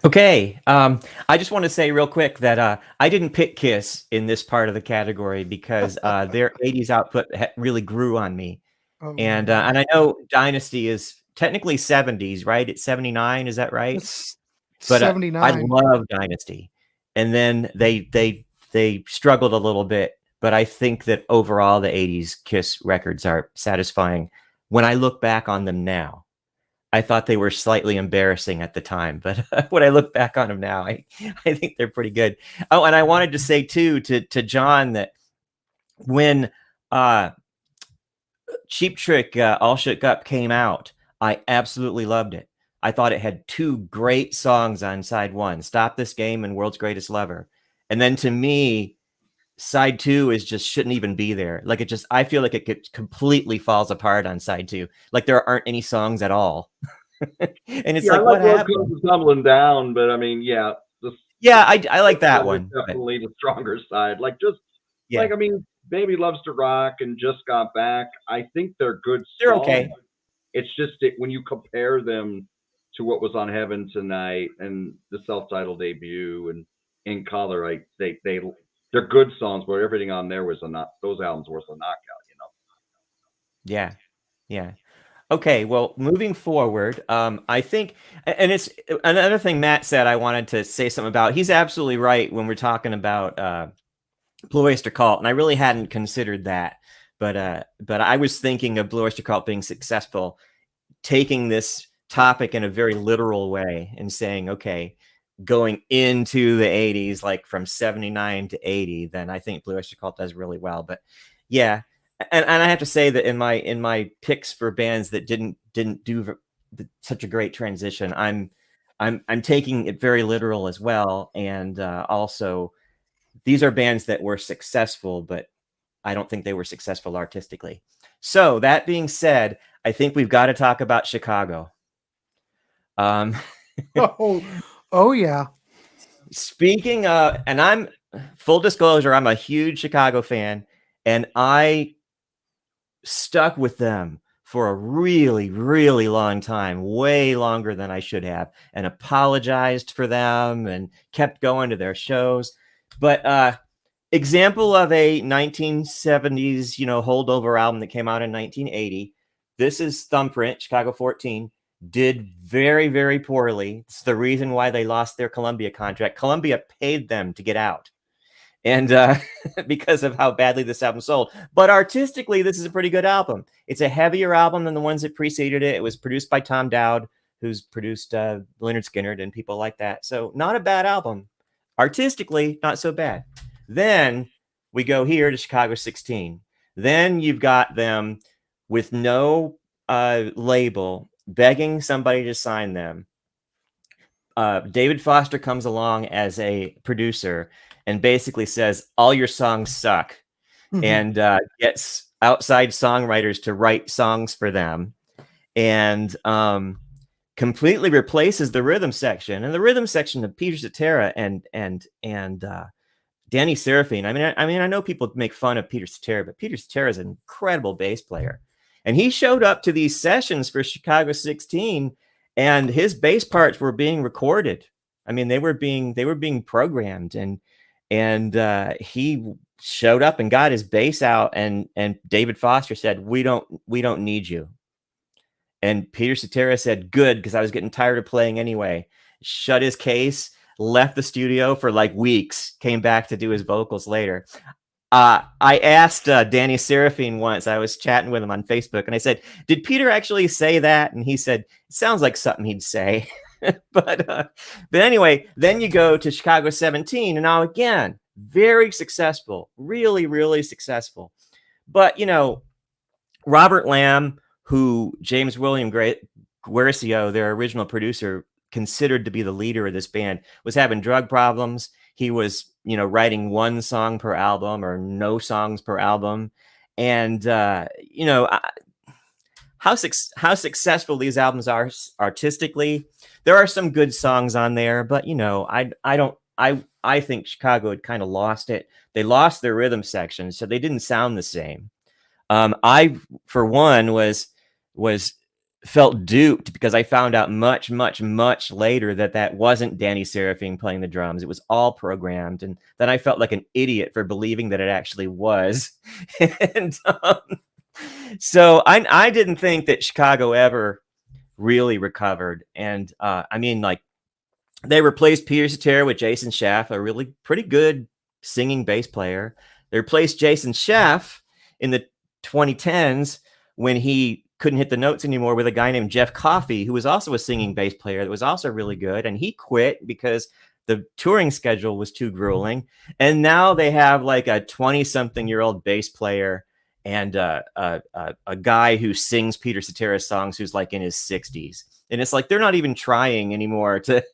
D: Okay. I just want to say real quick that I didn't pick Kiss in this part of the category because their 80s output really grew on me.
A: Oh,
D: And I know Dynasty is technically 70s, right? It's 79, is that right?
A: it's
D: But
A: 79.
D: I love Dynasty. And then they struggled a little bit, but I think that overall the 80s Kiss records are satisfying. When I look back on them now, I thought they were slightly embarrassing at the time, but when I look back on them now, I think they're pretty good. Oh, and I wanted to say too to John that when Cheap Trick All Shook Up came out, I absolutely loved it. I thought it had two great songs on side one, Stop This Game and World's Greatest Lover. And then to me, side two is just shouldn't even be there. Like I feel like it completely falls apart on side two. Like there aren't any songs at all. And it's like, what happened?
C: Tumbling down, but I mean, yeah.
D: I like that one.
C: Definitely the stronger side. Like I mean, Baby Loves to Rock and Just Got Back. I think they're good songs.
D: They're okay.
C: It's just when you compare them to what was on Heaven Tonight and the self-titled debut and In Color, they're good songs, but everything on there was those albums were a knockout, you know.
D: Yeah. Okay, well, moving forward, I think, and it's another thing Matt said I wanted to say something about. He's absolutely right when we're talking about Blue Oyster Cult, and I really hadn't considered that, but I was thinking of Blue Oyster Cult being successful, taking this topic in a very literal way and saying, okay, going into the 80s, like from 79 to 80, then I think Blue Oyster Cult does really well. But yeah, and I have to say that in my picks for bands that didn't do such a great transition, I'm taking it very literal as well, and also these are bands that were successful, but I don't think they were successful artistically. So that being said, I think we've got to talk about Chicago.
A: Oh yeah.
D: Speaking of, and I'm full disclosure, I'm a huge Chicago fan, and I stuck with them for a really, really long time, way longer than I should have, and apologized for them and kept going to their shows. But example of a 1970s, holdover album that came out in 1980. This is Thumbprint, Chicago 14. Did very, very poorly. It's the reason why they lost their Columbia contract. Columbia paid them to get out. And because of how badly this album sold. But artistically, this is a pretty good album. It's a heavier album than the ones that preceded it. It was produced by Tom Dowd, who's produced Lynyrd Skynyrd and people like that. So not a bad album. Artistically, not so bad. Then we go here to Chicago 16. Then you've got them with no label, begging somebody to sign them. David Foster comes along as a producer and basically says, all your songs suck, and gets outside songwriters to write songs for them, and completely replaces the rhythm section. And the rhythm section of Peter Cetera and Danny Seraphine. I mean, I know people make fun of Peter Cetera, but Peter Cetera is an incredible bass player. And he showed up to these sessions for Chicago 16, and his bass parts were being recorded. I mean, they were being programmed, and he showed up and got his bass out, and David Foster said, we don't need you. And Peter Cetera said, good, because I was getting tired of playing anyway. Shut his case, left the studio for like weeks, came back to do his vocals later. I asked Danny Seraphine once, I was chatting with him on Facebook, and I said, did Peter actually say that? And he said, it sounds like something he'd say. But anyway, then you go to Chicago 17, and now again, very successful, really, really successful. But, Robert Lamb, who James William Guercio, their original producer, considered to be the leader of this band, was having drug problems. He was, writing one song per album or no songs per album. And, how successful these albums are artistically, there are some good songs on there, but I think Chicago had kind of lost it. They lost their rhythm section, so they didn't sound the same. I, for one, felt duped because I found out much, much, much later that wasn't Danny Seraphine playing the drums. It was all programmed. And then I felt like an idiot for believing that it actually was. And so I didn't think that Chicago ever really recovered. And they replaced Peter Cetera with Jason Schaff, a really pretty good singing bass player. They replaced Jason Schaff in the 2010s when he couldn't hit the notes anymore with a guy named Jeff Coffey, who was also a singing bass player that was also really good. And he quit because the touring schedule was too grueling. And now they have like a 20-something-year-old bass player and a guy who sings Peter Cetera's songs who's like in his 60s. And it's like they're not even trying anymore to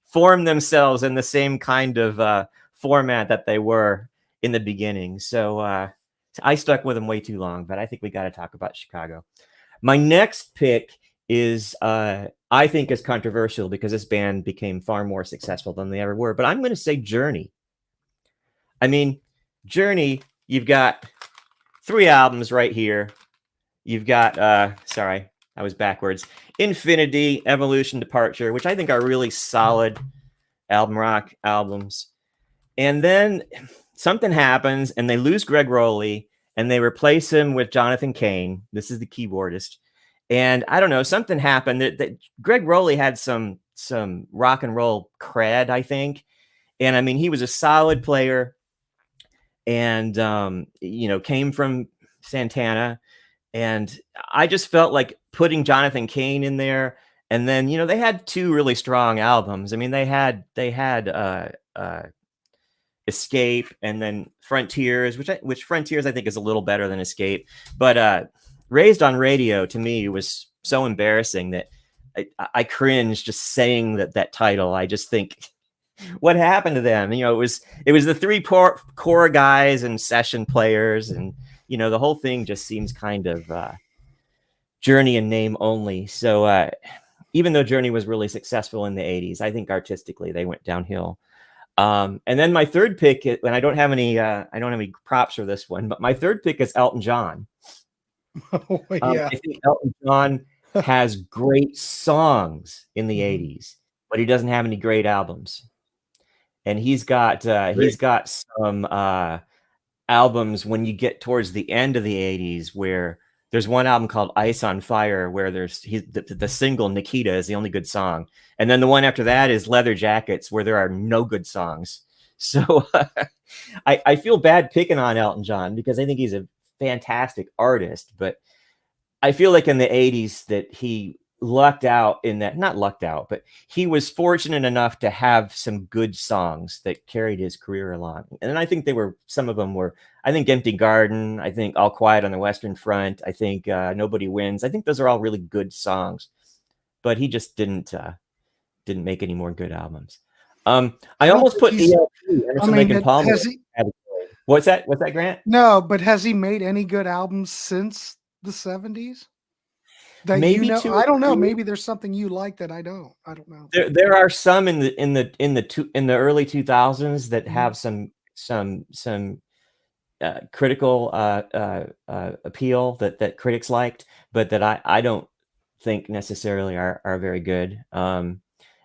D: form themselves in the same kind of format that they were in the beginning. So I stuck with them way too long, but I think we got to talk about Chicago. My next pick is, I think, is controversial because this band became far more successful than they ever were. But I'm going to say Journey. I mean, Journey, you've got 3 albums right here. You've got, sorry, I was backwards. Infinity, Evolution, Departure, which I think are really solid album rock albums. And then something happens and they lose Greg Rowley and they replace him with Jonathan Cain. This is the keyboardist. And I don't know, something happened that Greg Rowley had some rock and roll cred, I think. And I mean, he was a solid player and, came from Santana. And I just felt like putting Jonathan Cain in there. And then, they had 2 really strong albums. I mean, they had Escape and then Frontiers, which Frontiers I think is a little better than Escape. But Raised on Radio to me was so embarrassing that I cringe just saying that title. I just think, what happened to them? It was the 3 core guys and session players, and the whole thing just seems kind of Journey in name only. So even though Journey was really successful in the 80s, I think artistically they went downhill. And then my third pick, and I don't have any props for this one, but my third pick is Elton John.
A: Oh, yeah.
D: I think Elton John has great songs in the
A: Mhm.
D: 80s, but he doesn't have any great albums. And he's got some albums when you get towards the end of the 80s where there's one album called Ice on Fire where the single Nikita is the only good song. And then the one after that is Leather Jackets where there are no good songs. So I feel bad picking on Elton John because I think he's a fantastic artist, but I feel like in the 80s that he lucked out in that, not lucked out, but he was fortunate enough to have some good songs that carried his career along. And I think some of them were, I think Empty Garden, I think All Quiet on the Western Front, I think Nobody Wins. I think those are all really good songs, but he just didn't make any more good albums. I
A: I don't
D: almost
A: think
D: put
A: he's,
D: ELP,
A: I
D: Emerson, Lake
A: mean,
D: and Palmer.
A: has he,
D: What's that, Grant?
A: no, but has he made any good albums since the 70s? That
D: Maybe two or
A: I don't know.
D: three.
A: Maybe there's something you like that I don't know.
D: There are some in the early 2000s that
A: Mhm.
D: have some critical appeal that critics liked, but that I don't think necessarily are very good. And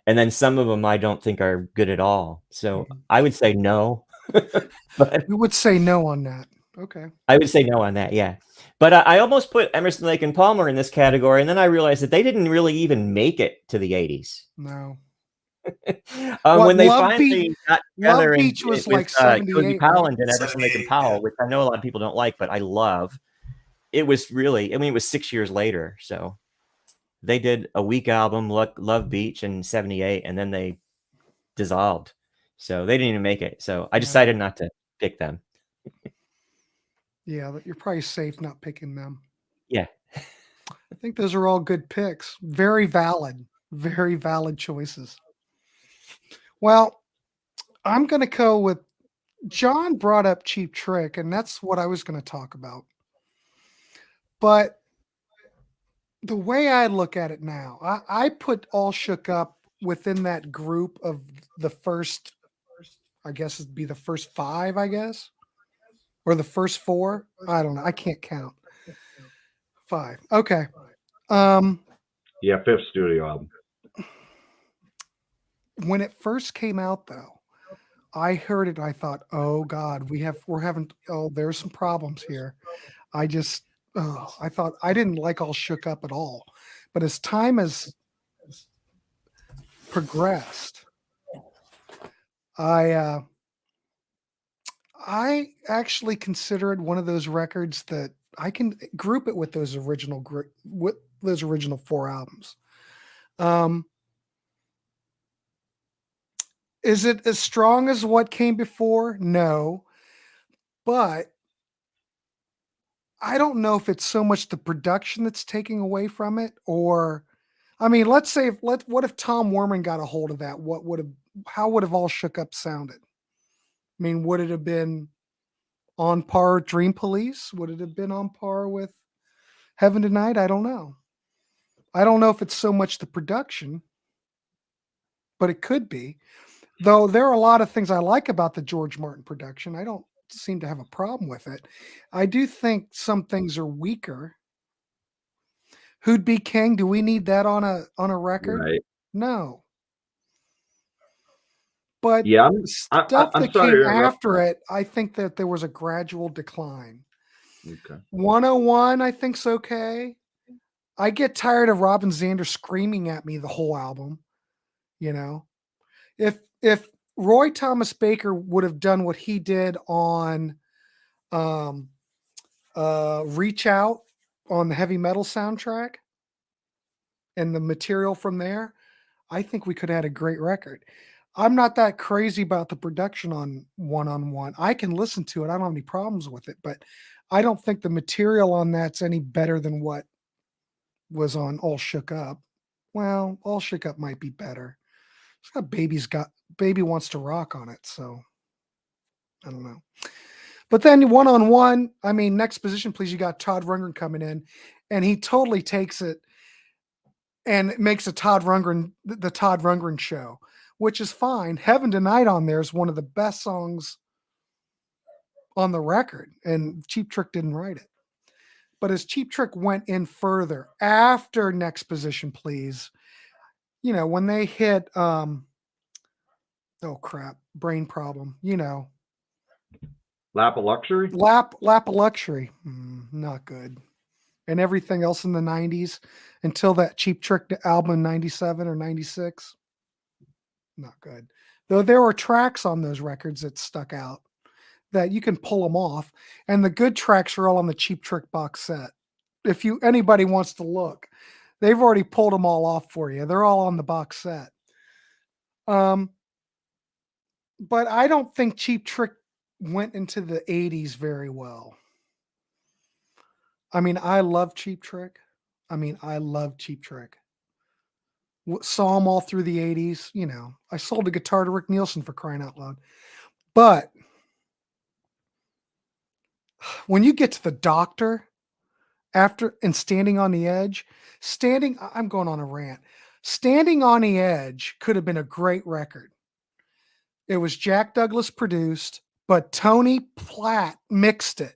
D: then some of them I don't think are good at all. So
A: Mhm.
D: I would say no. But
A: We would say no on that. Okay.
D: I would say no on that, yeah. But I almost put Emerson, Lake and Palmer in this category, and then I realized that they didn't really even make it to the 80s.
A: No.
D: When they
A: Love Beach?
D: finally got
A: Love
D: together
A: Beach was
D: with
A: like
D: Cozy
A: 78,
D: Powell
A: right?
D: and Emerson, Lake and
B: 78,
D: Powell,
B: yeah.
D: which I know a lot of people don't like, but I love. It was really, I mean, it was 6 years later. So they did a weak album, Love Beach in 78, and then they dissolved. So they didn't even make it. So I
A: Yeah.
D: decided not to pick them.
A: Yeah, but you're probably safe not picking them.
D: Yeah.
A: I think those are all good picks. Very valid choices. Well, I'm going to go with John brought up Cheap Trick, and that's what I was going to talk about. But the way I look at it now, I put All Shook Up within that group of the first, I guess it'd be the first 5, I guess, or the first 4. I don't know. I can't count. 5. Okay.
C: Yeah, fifth studio album.
A: When it first came out, though, I heard it. I thought, oh God, there's some problems here. I thought I didn't like All Shook Up at all. But as time has progressed, I actually consider it one of those records that I can group it with those original 4 albums. Is it as strong as what came before? No, but I don't know if it's so much the production that's taking away from it, or, I mean, let's say what if Tom Werman got a hold of that? How would have All Shook Up sounded? I mean, would it have been on par with Dream Police? Would it have been on par with Heaven Tonight? I don't know. I don't know if it's so much the production, but it could be. Though there are a lot of things I like about the George Martin production. I don't seem to have a problem with it. I do think some things are weaker. Who'd Be King? Do we need that on a record?
C: Right.
A: No. But
C: Yeah,
A: stuff
C: I'm
A: that
C: sorry
A: came
C: to interrupt.
A: after it, I think that there was a gradual decline.
C: Okay.
A: 101, I think's okay. I get tired of Robin Zander screaming at me the whole album. You know, if Roy Thomas Baker would have done what he did on Reach Out on the heavy metal soundtrack and the material from there, I think we could have had a great record. I'm not that crazy about the production on One. I can listen to it. I don't have any problems with it, but I don't think the material on that's any better than what was on All Shook Up. Well, All Shook Up might be better. It's got Baby Wants to Rock on it, so I don't know. But then One, I mean, next position, please. You got Todd Rundgren coming in, and he totally takes it and makes the Todd Rundgren show, which is fine. Heaven Tonight on there is one of the best songs on the record, and Cheap Trick didn't write it. But as Cheap Trick went in further after Next Position Please, you know, when they hit oh crap, brain problem, you know,
C: Lap of Luxury?
A: Lap of Luxury, not good. And everything else in the 90s until that Cheap Trick album in 97 or 96, not good. Though there were tracks on those records that stuck out that you can pull them off, and the good tracks are all on the Cheap Trick box set. If anybody wants to look, they've already pulled them all off for you. They're all on the box set. But I don't think Cheap Trick went into the 80s very well. I mean, I love Cheap Trick. Saw them all through the 80s. You know, I sold a guitar to Rick Nielsen, for crying out loud. But when you get to the Doctor and Standing on the Edge, I'm going on a rant. Standing on the Edge could have been a great record. It was Jack Douglas produced, but Tony Platt mixed it.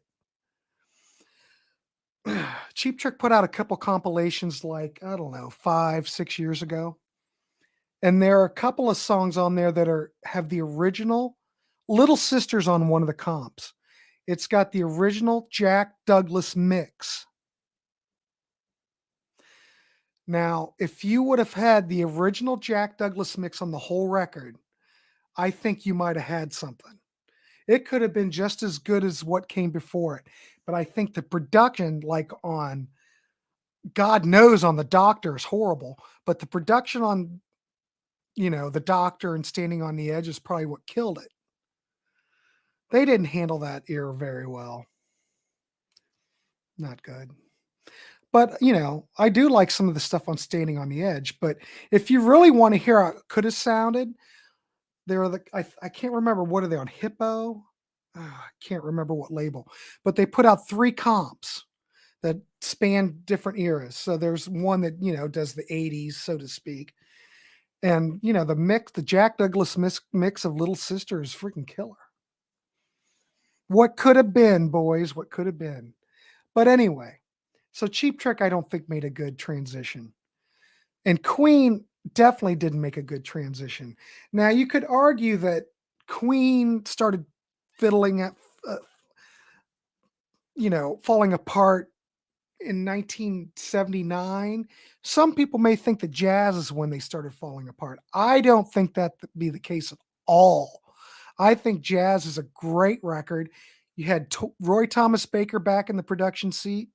A: Cheap Trick put out a couple compilations like, I don't know, 5-6 years ago. And there are a couple of songs on there that have the original Little Sisters on one of the comps. It's got the original Jack Douglas mix. Now, if you would have had the original Jack Douglas mix on the whole record, I think you might have had something. It could have been just as good as what came before it. But I think the production, like on God Knows on The Doctor, is horrible. But the production on, you know, The Doctor and Standing on the Edge is probably what killed it. They didn't handle that era very well. Not good. But, you know, I do like some of the stuff on Standing on the Edge. But if you really want to hear how it could have sounded, I can't remember, what are they on, Hippo? I can't remember what label. But they put out 3 comps that span different eras. So there's one that, you know, does the 80s, so to speak. And, you know, the Jack Douglas mix of Little Sister is freaking killer. What could have been, boys? What could have been? But anyway, so Cheap Trick, I don't think, made a good transition. And Queen definitely didn't make a good transition. Now, you could argue that Queen started fiddling at, you know, falling apart in 1979. Some people may think that jazz is when they started falling apart. I don't think that to be the case at all. I think jazz is a great record. You had Roy Thomas Baker back in the production seat.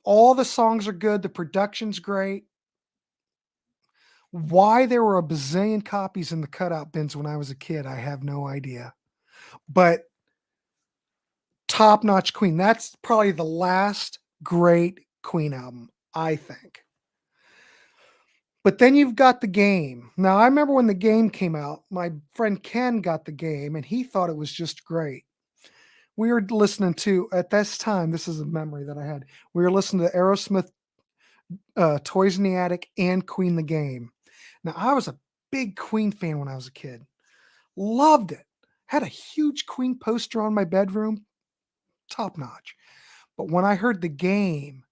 A: All the songs are good. The production's great. Why there were a bazillion copies in the cutout bins when I was a kid, I have no idea. But top-notch Queen. That's probably the last great Queen album, I think. But then you've got The Game. Now, I remember when The Game came out, my friend Ken got The Game, and he thought it was just great. We were listening to, at this time, this is a memory that I had, we were listening to Aerosmith, Toys in the Attic, and Queen The Game. Now, I was a big Queen fan when I was a kid. Loved it. Had a huge Queen poster on my bedroom. Top notch. But when I heard The Game,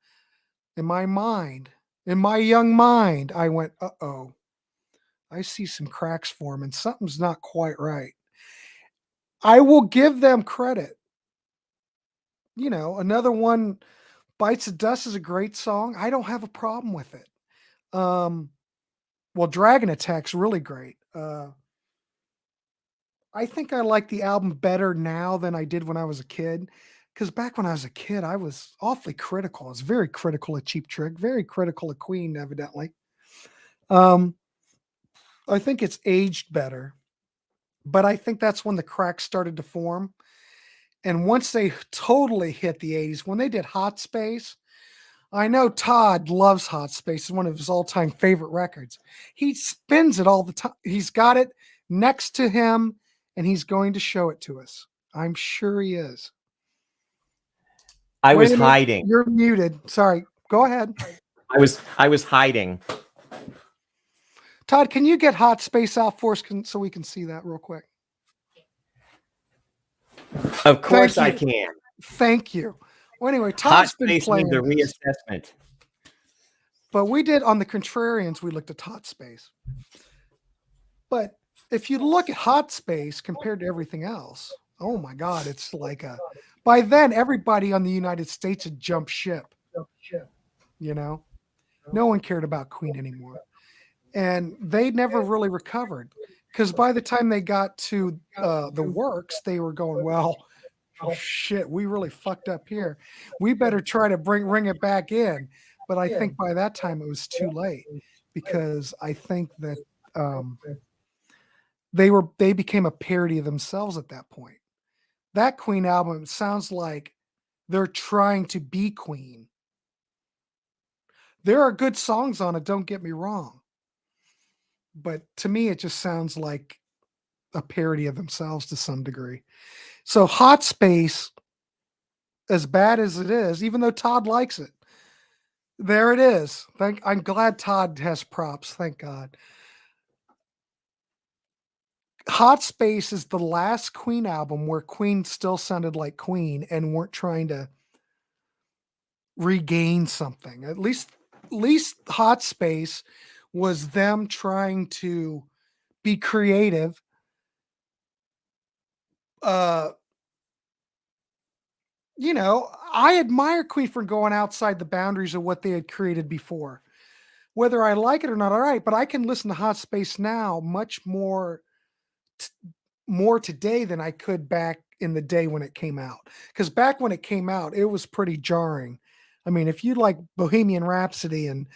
A: in my young mind, I went, uh-oh. I see some cracks forming. Something's not quite right. I will give them credit. You know, another one, Bites of Dust, is a great song. I don't have a problem with it. Well, Dragon Attack's really great. I think I like the album better now than I did when I was a kid. Because back when I was a kid, I was awfully critical. I was very critical of Cheap Trick, very critical of Queen, evidently. I think it's aged better. But I think that's when the cracks started to form. And once they totally hit the 80s, when they did Hot Space, I know Todd loves Hot Space. It's one of his all-time favorite records. He spins it all the time. He's got it next to him, and he's going to show it to us. I'm sure he is.
D: I was hiding.
A: You're muted. Sorry. Go ahead.
D: I was hiding.
A: Todd, can you get Hot Space out for us so we can see that real quick?
D: Of course I can.
A: Thank you. Well, anyway,
D: Hot
A: Todd's been
D: Space
A: playing
D: needs a
A: this.
D: reassessment.
A: But we did on the Contrarians, we looked at Hot Space. But if you look at Hot Space compared to everything else, oh my God, it's like by then everybody on the United States had jumped ship. You know, no one cared about Queen anymore. And they never really recovered because by the time they got to the works, they were going, well, oh, shit, we really fucked up here. We better try to ring it back in. But I think by that time it was too late because I think that they became a parody of themselves at that point. That Queen album sounds like they're trying to be Queen. There are good songs on it, don't get me wrong. But to me, it just sounds like a parody of themselves to some degree. So Hot Space, as bad as it is, even though Todd likes it, there it is. I'm glad Todd has props. Thank God. Hot Space is the last Queen album where Queen still sounded like Queen and weren't trying to regain something. At least Hot Space was them trying to be creative. You know, I admire Queen for going outside the boundaries of what they had created before. Whether I like it or not, all right, but I can listen to Hot Space now much more today than I could back in the day when it came out. Because back when it came out, it was pretty jarring. I mean, if you like Bohemian Rhapsody and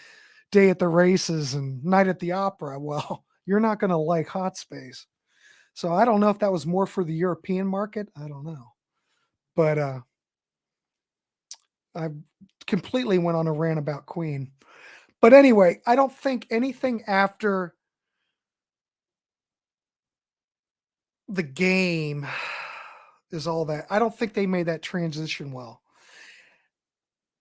A: Day at the Races and Night at the Opera, well, you're not going to like Hot Space. So I don't know if that was more for the European market. I don't know. But I completely went on a rant about Queen. But anyway, I don't think anything after the Game is all that. I don't think they made that transition well.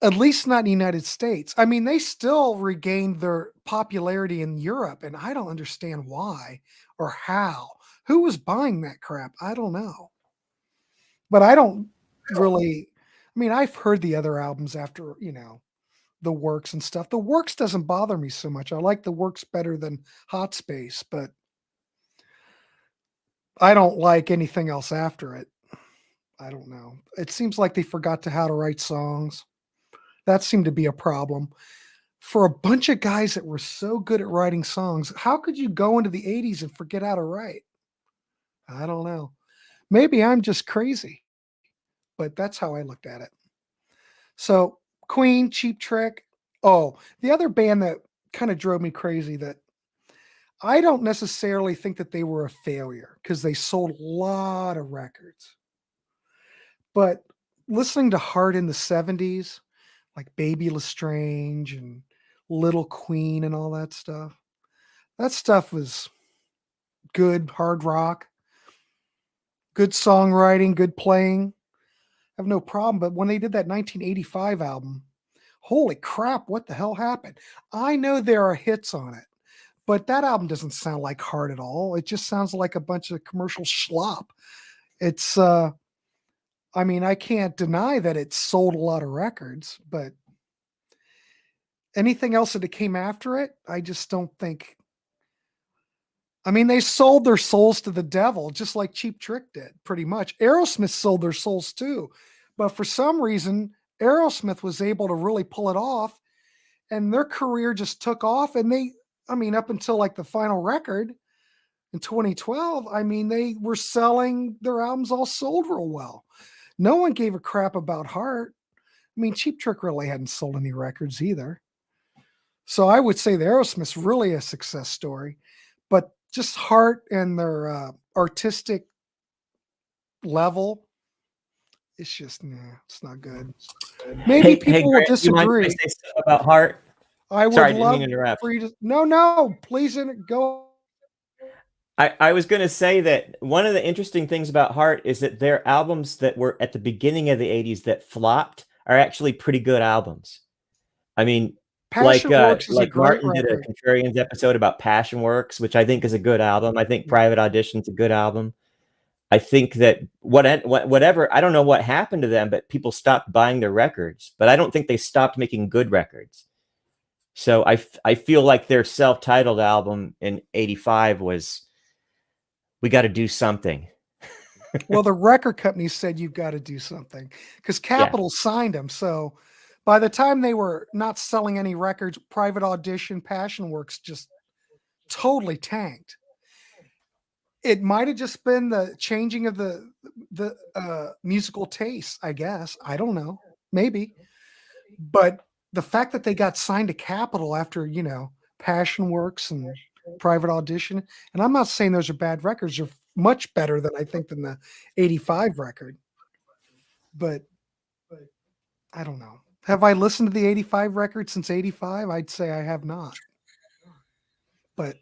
A: At least not in the United States. I mean, they still regained their popularity in Europe, and I don't understand why or how. Who was buying that crap? I don't know. But I don't really, I mean, I've heard the other albums after, the Works and stuff. The Works doesn't bother me so much. I like the Works better than Hot Space, but I don't like anything else after it. I don't know. It seems like they forgot how to write songs. That seemed to be a problem. For a bunch of guys that were so good at writing songs, how could you go into the 80s and forget how to write? I don't know. Maybe I'm just crazy, but that's how I looked at it. So Queen, Cheap Trick. Oh, the other band that kind of drove me crazy that I don't necessarily think that they were a failure because they sold a lot of records. But listening to Heart in the 70s, like Baby Lestrange and Little Queen and all that stuff was good hard rock, good songwriting, good playing. I have no problem. But when they did that 1985 album, holy crap, what the hell happened? I know there are hits on it, but that album doesn't sound like Heart at all. It just sounds like a bunch of commercial slop. It's, I mean, I can't deny that it sold a lot of records, but anything else that came after it, I just don't think. I mean, they sold their souls to the devil, just like Cheap Trick did, pretty much. Aerosmith sold their souls too. But for some reason, Aerosmith was able to really pull it off, and their career just took off. And up until like the final record in 2012, I mean, they were selling their albums all sold real well. No one gave a crap about Heart. I mean, Cheap Trick really hadn't sold any records either. So I would say the Aerosmith's really a success story, but just Heart and their artistic level, it's just, it's not good. Maybe people will
D: Grant, do you mind
A: disagree.
D: if I say something about Heart?
A: I would
D: Sorry, I didn't
A: love
D: mean to interrupt.
A: for you to. No, please go.
D: I was going to say that one of the interesting things about Heart is that their albums that were at the beginning of the 80s that flopped are actually pretty good albums. I mean,
A: Passion Works is a great
D: Martin did a
A: record.
D: Contrarians episode about Passion Works, which I think is a good album. I think Private Audition's a good album. I think that whatever, I don't know what happened to them, but people stopped buying their records. But I don't think they stopped making good records. So I feel like their self-titled album in '85 was, we got to do something.
A: Well, the record company said you've got to do something because Capitol signed them. So by the time they were not selling any records, Private Audition, Passion Works just totally tanked. It might have just been the changing of the musical taste, I guess. I don't know, maybe, but the fact that they got signed to Capitol after Passion Works and Private Audition, and I'm not saying those are bad records; they're much better than I think than the '85 record. But I don't know. Have I listened to the '85 record since '85? I'd say I have not. But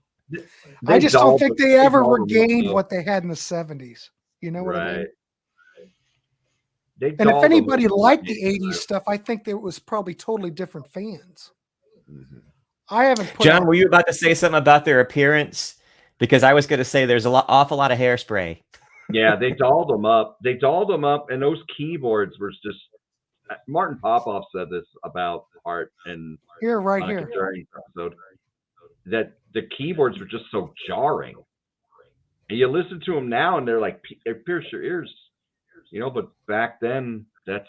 A: I just don't think they ever regained what they had in the '70s. You know what I mean? And if anybody liked the '80s stuff, I think there was probably totally different fans. I haven't put
D: John, were you about to say something about their appearance? Because I was going to say there's awful lot of hairspray.
C: Yeah, they dolled them up. And those keyboards were just. Martin Popoff said this about Art and
A: right here
C: Contrarians episode, that the keyboards were just so jarring. And you listen to them now, and they're like, they pierce your ears, But back then, that's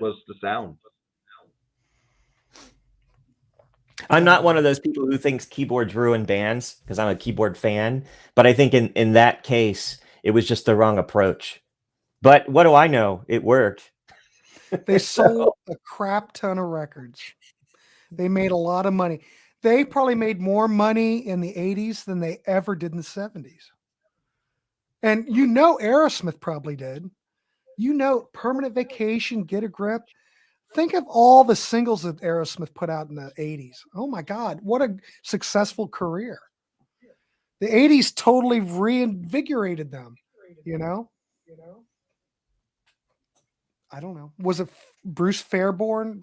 C: was the sound.
D: I'm not one of those people who thinks keyboards ruin bands because I'm a keyboard fan. But I think in that case, it was just the wrong approach. But what do I know? It worked.
A: They sold a crap ton of records. They made a lot of money. They probably made more money in the '80s than they ever did in the '70s. And Aerosmith probably did. Permanent Vacation, Get a Grip. Think of all the singles that Aerosmith put out in the '80s. Oh my God, what a successful career. The '80s totally reinvigorated them, I don't know. Was it Bruce Fairbairn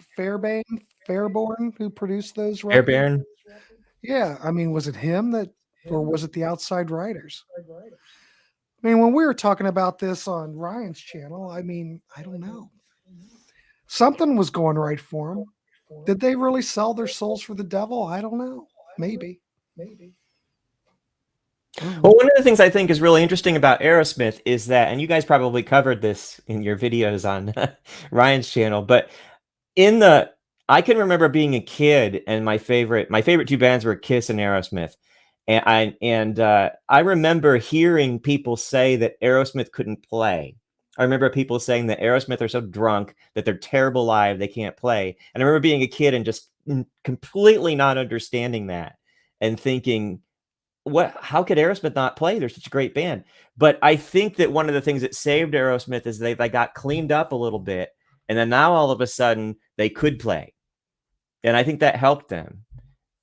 A: who produced those records?
D: Fairbairn?
A: Yeah. I mean, was it him or was it the Outside Writers? I mean, when we were talking about this on Ryan's channel, I don't know. Something was going right for them. Did they really sell their souls for the devil? I don't know. Maybe.
D: Well, one of the things I think is really interesting about Aerosmith is that, and you guys probably covered this in your videos on Ryan's channel, but I can remember being a kid and my favorite two bands were Kiss and Aerosmith. And I remember hearing people say that Aerosmith couldn't play. I remember people saying that Aerosmith are so drunk that they're terrible live, they can't play. And I remember being a kid and just completely not understanding that and thinking, how could Aerosmith not play? They're such a great band. But I think that one of the things that saved Aerosmith is they got cleaned up a little bit. And then now all of a sudden they could play. And I think that helped them.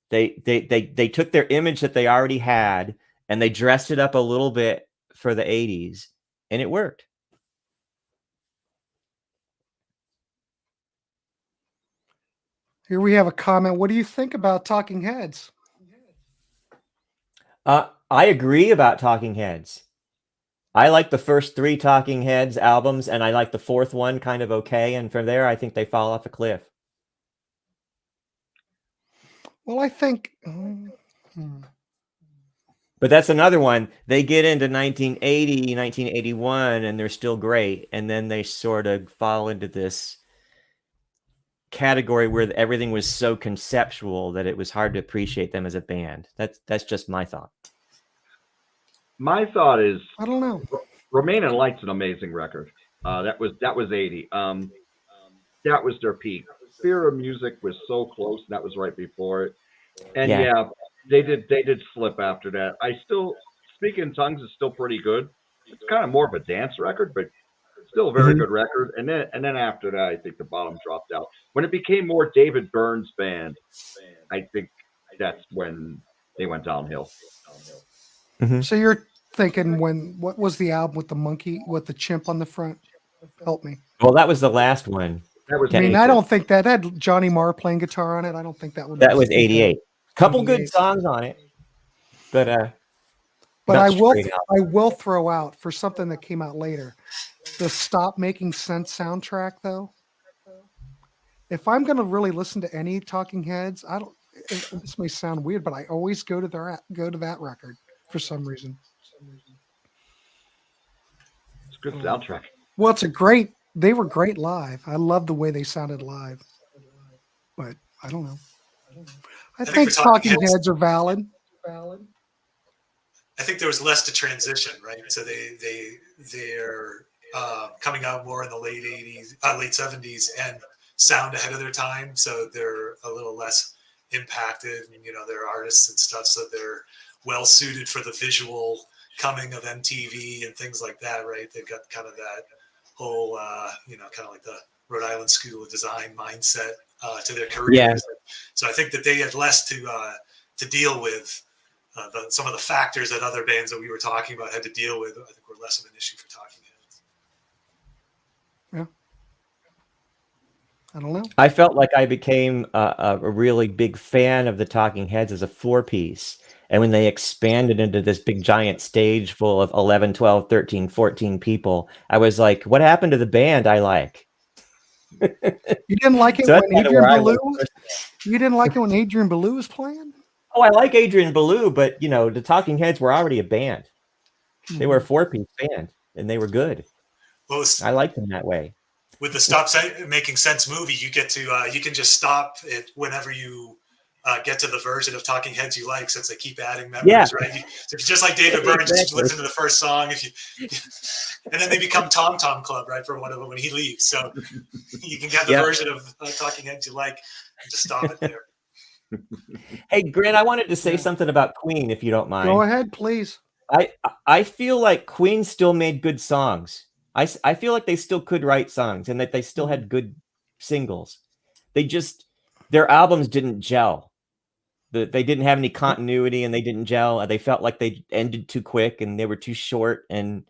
D: They took their image that they already had and they dressed it up a little bit for the '80s, and it worked.
A: Here we have a comment. What do you think about Talking Heads?
D: I agree about Talking Heads. I like the first 3 Talking Heads albums, and I like the 4th one kind of okay. And from there, I think they fall off a cliff.
A: Well, I think...
D: But that's another one. They get into 1980, 1981, and they're still great. And then they sort of fall into this category where everything was so conceptual that it was hard to appreciate them as a band. That's just my thought.
C: My thought is,
A: I don't know.
C: Remain in Light's an amazing record. That was '80. That was their peak. Fear of Music was so close. That was right before it. And yeah, they did slip after that. I still, Speak in Tongues is still pretty good. It's kind of more of a dance record, but still a very good record. And then after that, I think the bottom dropped out. When it became more David Byrne's band, I think that's when they went downhill.
A: So you're thinking what was the album with the monkey, with the chimp on the front? Help me.
D: Well, that was the last one.
A: I don't think that had Johnny Marr playing guitar on it. I don't think that
D: was '88. Couple good songs on it, but
A: But
D: That's
A: I
D: straight out.
A: will throw out for something that came out later, the Stop Making Sense soundtrack though. If I'm going to really listen to any Talking Heads, I don't. This may sound weird, but I always go to that record for some reason.
C: It's a good soundtrack.
A: Well, they were great live. I love the way they sounded live, but I don't know. I think
B: for Talking
A: Talking
B: Heads-
A: Heads are valid.
B: I think there was less to transition, right? So they're coming out more in the late 80s, late 70s, and sound ahead of their time. So they're a little less impacted, and they're artists and stuff, so they're well suited for the visual coming of MTV and things like that, right? They've got kind of that whole, kind of like the Rhode Island School of Design mindset to their careers.
D: Yeah.
B: So I think that they had less to deal with. Some of the factors that other bands that we were talking about had to deal with, I think, were less of an issue for Talking Heads.
A: Yeah. I don't know.
D: I felt like I became a really big fan of the Talking Heads as a 4-piece. And when they expanded into this big giant stage full of 11, 12, 13, 14 people, I was like, what happened to the band I like?
A: You didn't like it
D: So that's
A: when
D: kinda where I
A: Adrian
D: was.
A: Belew? You didn't like it when Adrian Belew was playing?
D: Oh, I like Adrian Belew, but the Talking Heads were already a band. They were a 4-piece band, and they were good.
B: Well,
D: I liked them that way.
B: with the Stop Making Sense movie, you get to you can just stop it whenever you get to the version of Talking Heads you like, since they keep adding members,
D: Yeah.
B: right? So it's just like David Byrne, just
D: Exactly.
B: listen to the first song, and then they become Tom Tom Club, right, for one of them when he leaves. So you can get the
D: Yeah.
B: version of Talking Heads you like and just stop it there.
D: Hey, Grant, I wanted to say something about Queen, if you don't mind.
A: Go ahead, please.
D: I feel like Queen still made good songs. I feel like they still could write songs, and that they still had good singles. Their albums didn't gel. They didn't have any continuity, and they didn't gel. They felt like they ended too quick, and they were too short. And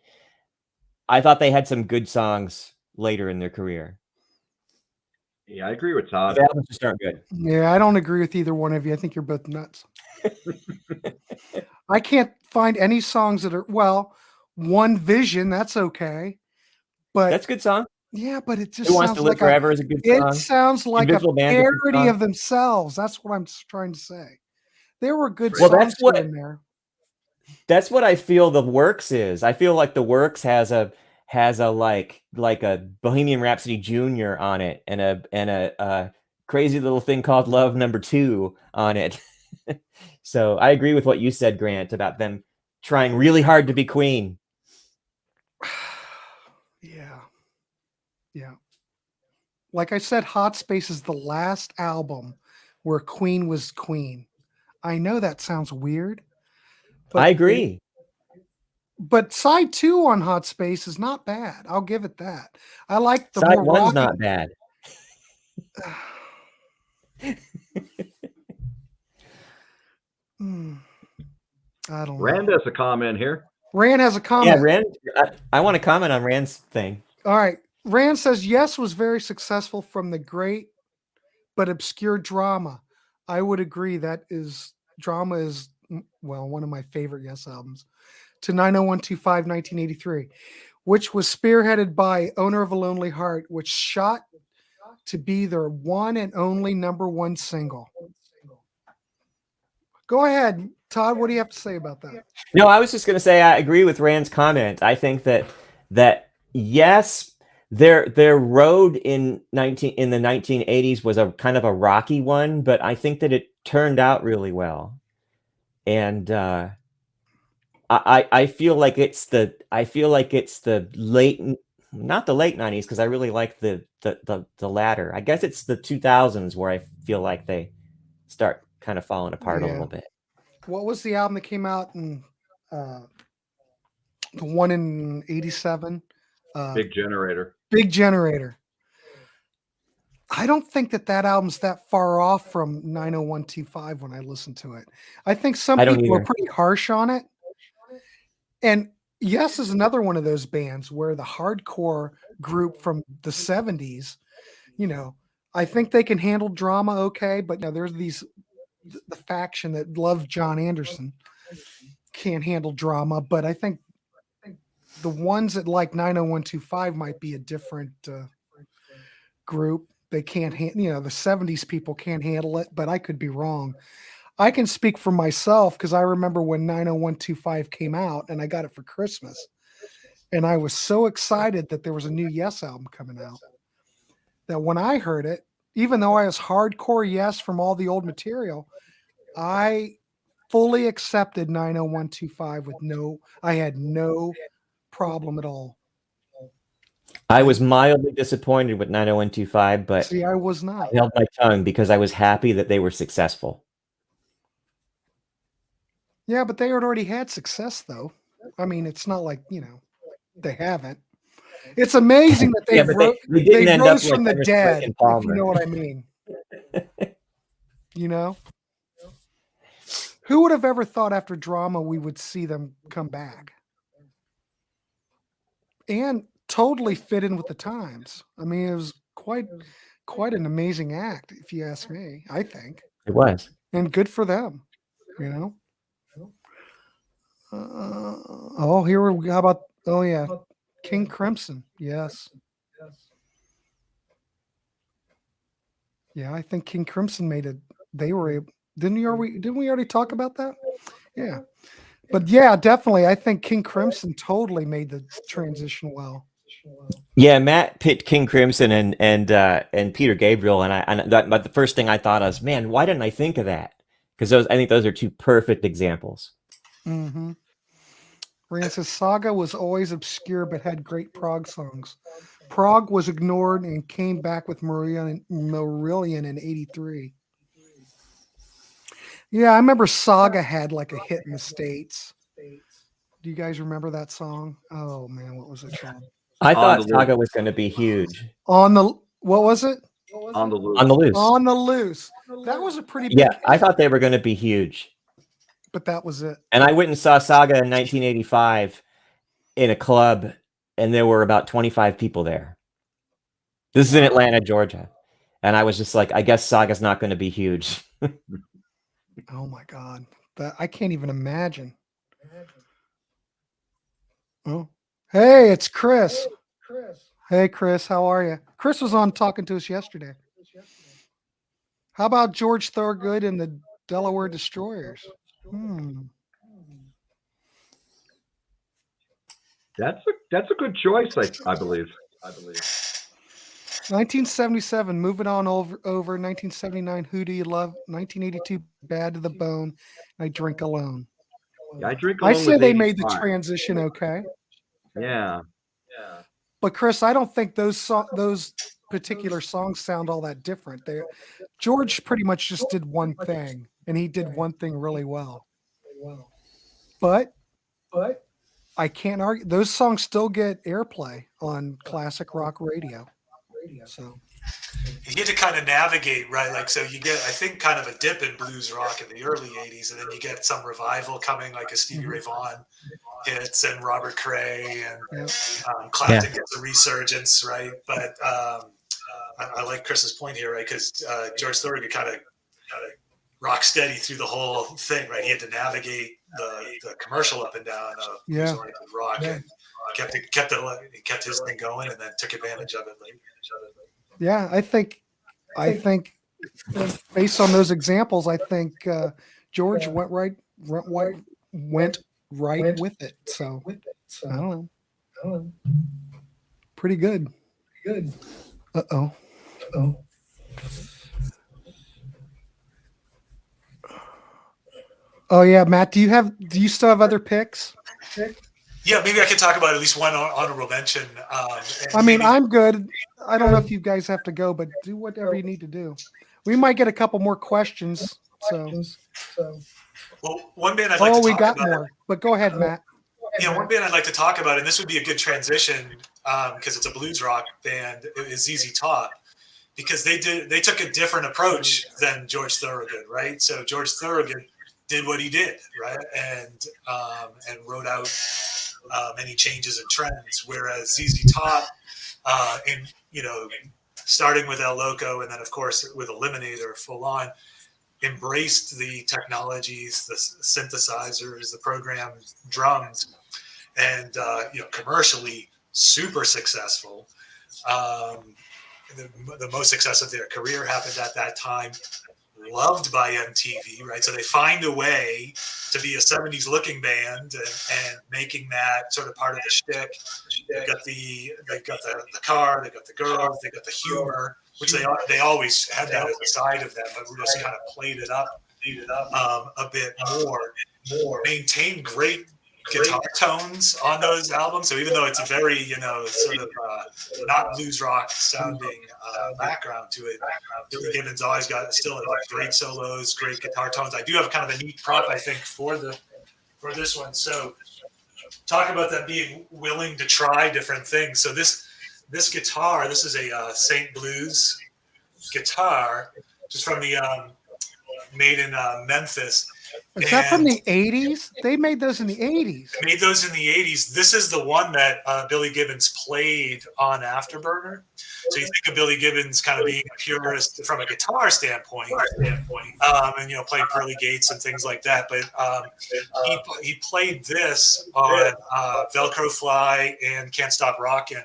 D: I thought they had some good songs later in their career.
C: Yeah, I agree with Todd.
D: The albums just aren't good.
A: Yeah, I don't agree with either one of you. I think you're both nuts. I can't find any songs that are, One Vision, that's okay. But
D: That's a good song.
A: yeah, but it just
D: Who Wants
A: sounds
D: to Live
A: like
D: Forever is a good song.
A: it sounds like
D: Invisible
A: a
D: Man's a good
A: parody
D: song.
A: of themselves. That's what I'm trying to say. There were good
D: Well,
A: songs
D: that's what-
A: in there.
D: That's what I feel the Works is. I feel like the Works has a like a Bohemian Rhapsody Jr. on it, and a crazy little thing called Love Number 2 on it. So I agree with what you said, Grant, about them trying really hard to be Queen.
A: Yeah. Like I said, Hot Space is the last album where Queen was Queen. I know that sounds weird.
D: I agree.
A: But side 2 on Hot Space is not bad. I'll give it that. I like the
D: Side
A: more
D: 1's
A: rocky-
D: not bad.
A: I don't know.
C: Rand has a comment here.
A: Rand has a comment.
D: Yeah, Rand. I want to comment on Rand's thing.
A: All right. Rand says, yes, was very successful from the great but obscure Drama. I would agree. Drama is, one of my favorite Yes albums. To 90125, 1983, which was spearheaded by Owner of a Lonely Heart, which shot to be their one and only #1 single. Go ahead, Todd. What do you have to say about that?
D: No, I was just going to say I agree with Rand's comment. I think that yes, their road in the 1980s was a kind of a rocky one, but I think that it turned out really well. And I feel like it's the not the late 90s, because I really like the latter. I guess it's the 2000s where I feel like they start kind of falling apart a little bit.
A: What was the album that came out in the one in 87?
C: Big Generator.
A: Big Generator. I don't think that album's that far off from 90125 when I listen to it. I think some
D: I don't
A: people are
D: either.
A: pretty harsh on it. And Yes is another one of those bands where the hardcore group from the 70s, I think they can handle drama okay, but there's the faction that loves John Anderson. can't handle drama, but I think the ones that like 90125 might be a different group. They can't handle, the 70s people can't handle it, but I could be wrong. I can speak for myself because I remember when 90125 came out and I got it for Christmas. And I was so excited that there was a new Yes album coming out that when I heard it, even though I was hardcore Yes from all the old material, I fully accepted 90125 I had no problem at all.
D: I was mildly disappointed with 90125, but
A: see, I was not.
D: I held my tongue because I was happy that they were successful.
A: Yeah, but they had already had success, though. I mean, it's not like, they haven't. It's amazing that they rose from the dead, if you know what I mean. Who would have ever thought after Drama we would see them come back? And totally fit in with the times. I mean, it was quite an amazing act, if you ask me, I think.
D: It was.
A: And good for them, here we go. How about, King Crimson. Yes. Yeah, I think King Crimson made it. They were able, didn't we already talk about that? Yeah. But yeah, definitely. I think King Crimson totally made the transition well.
D: Yeah, Matt picked King Crimson and Peter Gabriel, but the first thing I thought was, man, why didn't I think of that? Because I think those are two perfect examples.
A: Mm-hmm. Rand says Saga was always obscure but had great prog songs. Prog was ignored and came back with Marillion in '83. Yeah, I remember Saga had like a hit in the States. Do you guys remember that song? Oh man, what was it called?
D: I thought Saga was going to be huge.
A: What was it?
C: On the Loose.
D: On the Loose.
A: On the Loose. That was a pretty big
D: hit.
A: hit.
D: I thought they were going to be huge.
A: But that was it.
D: And I went and saw Saga in 1985 in a club, and there were about 25 people there. This is in Atlanta, Georgia. And I was just like, I guess Saga's not going to be huge.
A: Oh my God. I can't even imagine. Oh, hey, it's Chris. Hey, Chris, how are you? Chris was on talking to us yesterday. How about George Thorogood and the Delaware Destroyers?
C: That's a good choice, I believe.
A: 1977, moving on over. 1979, Who Do You Love? 1982, Bad to the Bone. I Drink Alone.
C: Yeah, I Drink Alone.
A: I say they made the transition okay.
C: Yeah.
A: But Chris, I don't think those particular songs sound all that different. George pretty much just did one thing, and he did one thing really well. But I can't argue. Those songs still get airplay on classic rock radio. So
B: you get to kind of navigate, right? Like, so you get, I think, kind of a dip in blues rock in the early 80s, and then you get some revival coming, like a Stevie Ray Vaughan hits and Robert Cray, and Clapton gets a resurgence, right? But I like Chris's point here, right? Because George Thorogood kind of rock steady through the whole thing, right? He had to navigate the commercial up and down of blues-oriented rock, and kept his thing going, and then took advantage of it later.
A: Yeah, I think based on those examples, I think George went right with it. So I don't know. Pretty good. Uh-oh. Oh yeah, Matt, do you still have other picks?
B: Yeah, maybe I can talk about at least one honorable mention.
A: I'm good. I don't know if you guys have to go, but do whatever you need to do. We might get a couple more questions.
B: Well, one band I'd like to talk about.
A: We got more, but go ahead, Matt.
B: Yeah, one band I'd like to talk about, and this would be a good transition because it's a blues rock band, is ZZ Top, because they took a different approach than George Thorogood, right? So George Thorogood did what he did, right, and wrote out many changes and trends, whereas ZZ Top, starting with El Loco and then of course with Eliminator full on, embraced the technologies, the synthesizers, the programmed drums, and commercially super successful. The most success of their career happened at that time. Loved by MTV, right? So they find a way to be a 70s looking band and making that sort of part of the shtick. They've got the car, they've got the girls, they've got the humor, which they always had that at the side of them, but we just kind of played it up a bit more. Maintained great guitar tones on those albums. So even though it's a very, sort of not blues rock sounding background to it, Billy Gibbons always got still great solos, great guitar tones. I do have kind of a neat prop, I think, for this one. So talk about them being willing to try different things. So this guitar, this is a St. Blues guitar, just from the made in Memphis.
A: Is that from the 80s? They made those in the 80s.
B: Made those in the 80s. This is the one that Billy Gibbons played on Afterburner. So you think of Billy Gibbons kind of being a purist from a guitar standpoint, and playing Pearly Gates and things like that. But he played this on Velcro Fly and Can't Stop Rockin'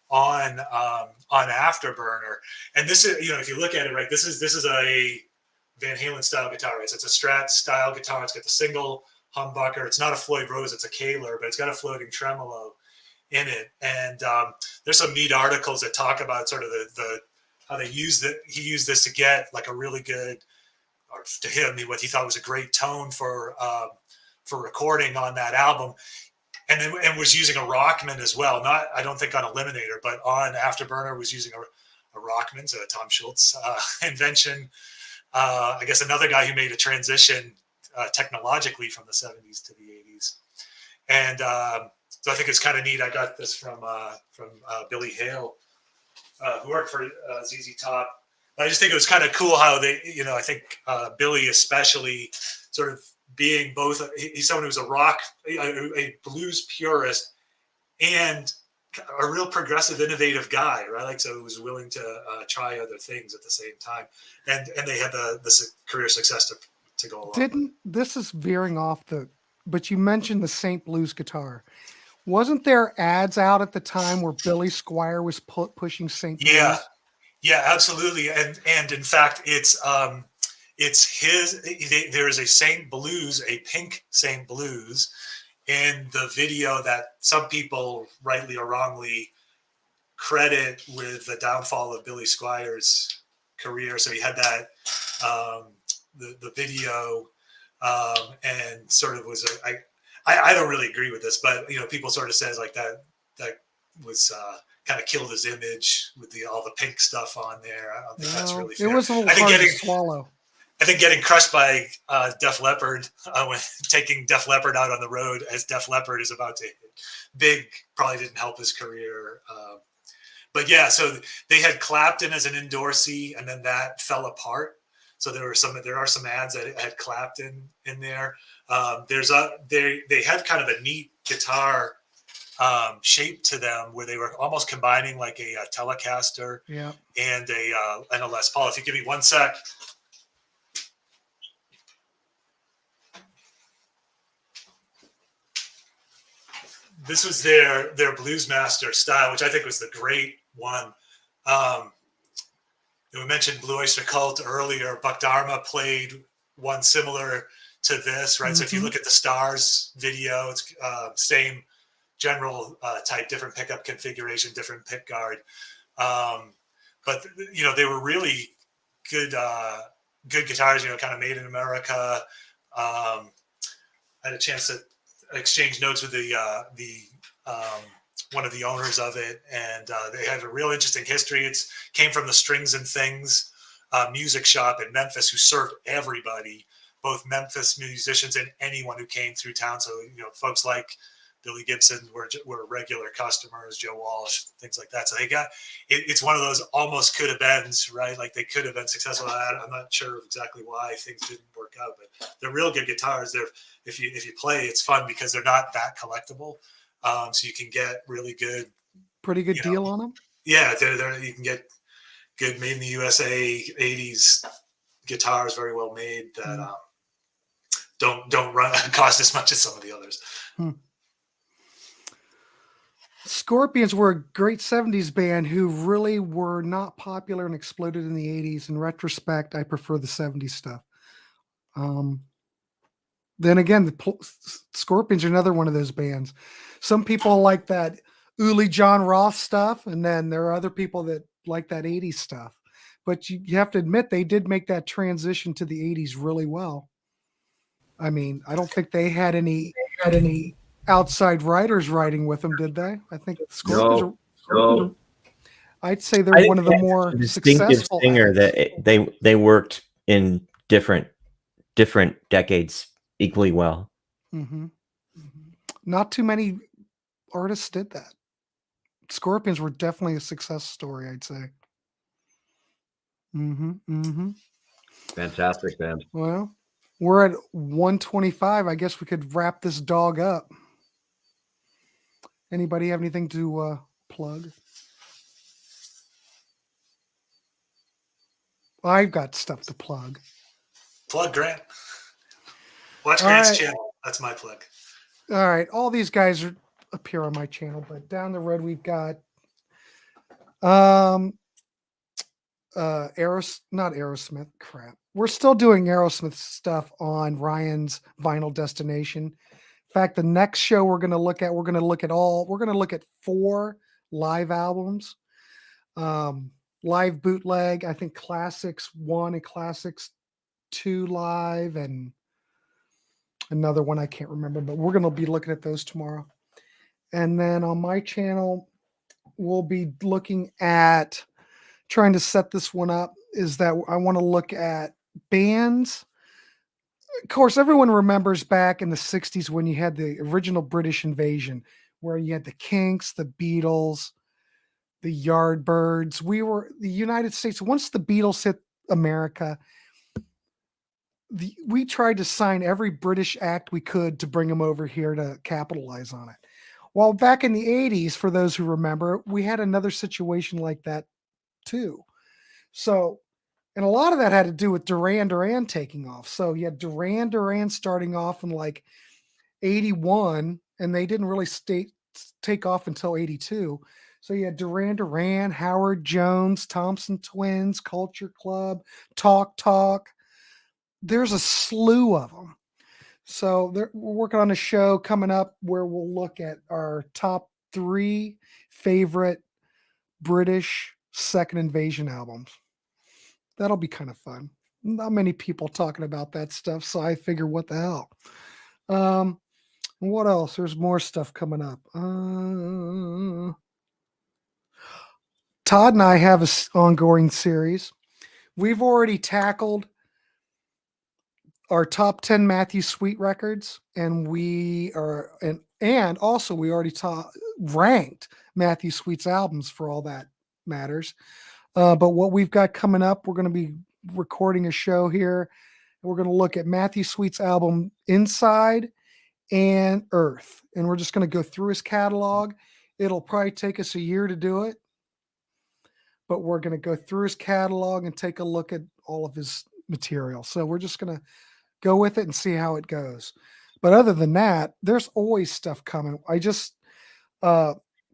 B: on Afterburner. And this is, if you look at it, right, this is a Van Halen style guitar, right? So it's a Strat style guitar. It's got the single humbucker. It's not a Floyd Rose, it's a Kaler, but it's got a floating tremolo in it. And there's some neat articles that talk about sort of the how they used it. He used this to get like a really good, or to him, what he thought was a great tone for recording on that album. And was using a Rockman as well. Not, I don't think on Eliminator, but on Afterburner was using a Rockman, so a Tom Schultz invention. I guess another guy who made a transition technologically from the 70s to the 80s. And so I think it's kind of neat. I got this from Billy Hale, who worked for ZZ Top. I just think it was kind of cool how they, I think Billy especially sort of being both, he's someone who's a blues purist and a real progressive, innovative guy, right? Like, so he was willing to try other things at the same time, and they had the career success to go along.
A: This is veering off but you mentioned the St. Blues guitar. Wasn't there ads out at the time where Billy Squier was pushing St. Blues?
B: Yeah, absolutely, and in fact, it's his. There is a St. Blues, a pink St. Blues, in the video that some people rightly or wrongly credit with the downfall of Billy Squier's career. So he had that, the video, and sort of was, I don't really agree with this, but, people sort of says like that was kind of killed his image with all the pink stuff on there. I don't think that's really fair.
A: It was a little hard to swallow.
B: I think getting crushed by Def Leppard, when taking Def Leppard out on the road as Def Leppard is about to hit big, probably didn't help his career. But yeah, so they had Clapton as an endorsee, and then that fell apart. So there are some ads that had Clapton in there. They had kind of a neat guitar shape to them where they were almost combining like a Telecaster and a Les Paul. If you give me 1 sec. This was their Bluesmaster style, which I think was the great one. We mentioned Blue Oyster Cult earlier. Buck Dharma played one similar to this, right? Mm-hmm. So if you look at the Stars video, it's same general type, different pickup configuration, different pick guard. But they were really good guitars. Kind of made in America. I had a chance to exchange notes with the one of the owners of it, and they have a real interesting history. It came from the Strings and Things music shop in Memphis, who served everybody, both Memphis musicians and anyone who came through town. So folks like Billy Gibson were regular customers, Joe Walsh, things like that. So they got it's one of those almost could have been, right? Like they could have been successful. I'm not sure exactly why things didn't work out, but they're real good guitars. They're if you play, it's fun because they're not that collectible. So you can get really good,
A: pretty good deal on them.
B: Yeah, you can get good made in the USA 80s guitars, very well made, that don't run cost as much as some of the others.
A: Scorpions were a great 70s band who really were not popular and exploded in the 80s. In retrospect, I prefer the 70s stuff. Then again, Scorpions are another one of those bands. Some people like that Uli John Roth stuff, and then there are other people that like that 80s stuff. But you have to admit, they did make that transition to the 80s really well. I mean, I don't think they had any outside writers writing with them, did they? I think Scorpions
C: No.
A: I'd say they're one of the more
D: distinctive
A: successful
D: singer
A: acts.
D: that they worked in different decades equally well.
A: Mm-hmm. Not too many artists did that. Scorpions were definitely a success story, I'd say.
C: Fantastic band.
A: Well, we're at 125. I guess we could wrap this dog up. Anybody have anything to plug? I've got stuff to plug.
B: Plug Grant. Watch Grant's channel. That's my plug.
A: All right. All these guys appear on my channel, but down the road we've got not Aerosmith. Crap. We're still doing Aerosmith stuff on Ryan's Vinyl Destination. In fact, the next show we're going to look at 4 live albums. Live bootleg, I think Classics 1 and Classics 2 live, and another one I can't remember, but we're going to be looking at those tomorrow. And then on my channel, we'll be looking at trying to set this one up, is that I want to look at bands. Of course, everyone remembers back in the 60s when you had the original British invasion, where you had the Kinks, the Beatles, the Yardbirds. The United States, once the Beatles hit America, we tried to sign every British act we could to bring them over here to capitalize on it. Well, back in the 80s, for those who remember, we had another situation like that too. So, and a lot of that had to do with Duran Duran taking off. So you had Duran Duran starting off in like 81, and they didn't really take off until 82. So you had Duran Duran, Howard Jones, Thompson Twins, Culture Club, Talk Talk. There's a slew of them. So we're working on a show coming up where we'll look at our top 3 favorite British second invasion albums. That'll be kind of fun. Not many people talking about that stuff, so I figure, what the hell? What else? There's more stuff coming up. Todd and I have an ongoing series. We've already tackled our top 10 Matthew Sweet records, and we already ranked Matthew Sweet's albums, for all that matters. But what we've got coming up, we're going to be recording a show here. We're going to look at Matthew Sweet's album Inside and Earth, and we're just going to go through his catalog. It'll probably take us a year to do it, but we're going to go through his catalog and take a look at all of his material. So we're just going to go with it and see how it goes. But other than that, there's always stuff coming.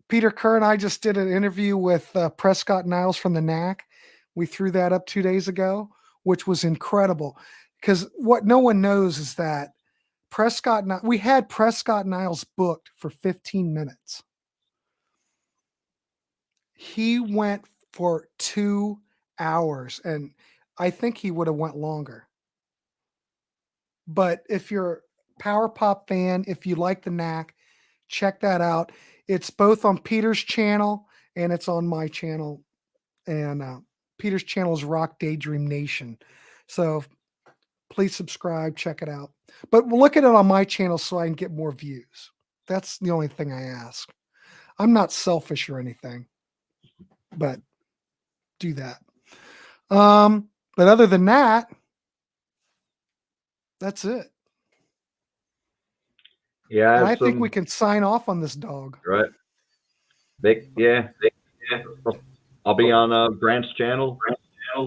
A: Peter Kerr and I just did an interview with Prescott Niles from the Knack. We threw that up 2 days ago, which was incredible, because what no one knows is that we had Prescott Niles booked for 15 minutes. He went for 2 hours, and I think he would have went longer. But if you're a power pop fan, if you like the Knack, check that out. It's both on Peter's channel and it's on my channel. And Peter's channel is Rock Daydream Nation. So please subscribe, check it out. But look at it on my channel so I can get more views. That's the only thing I ask. I'm not selfish or anything, but do that. But other than that, that's it.
C: Yeah,
A: and I think we can sign off on this dog.
C: Right. Yeah. I'll be on Grant's channel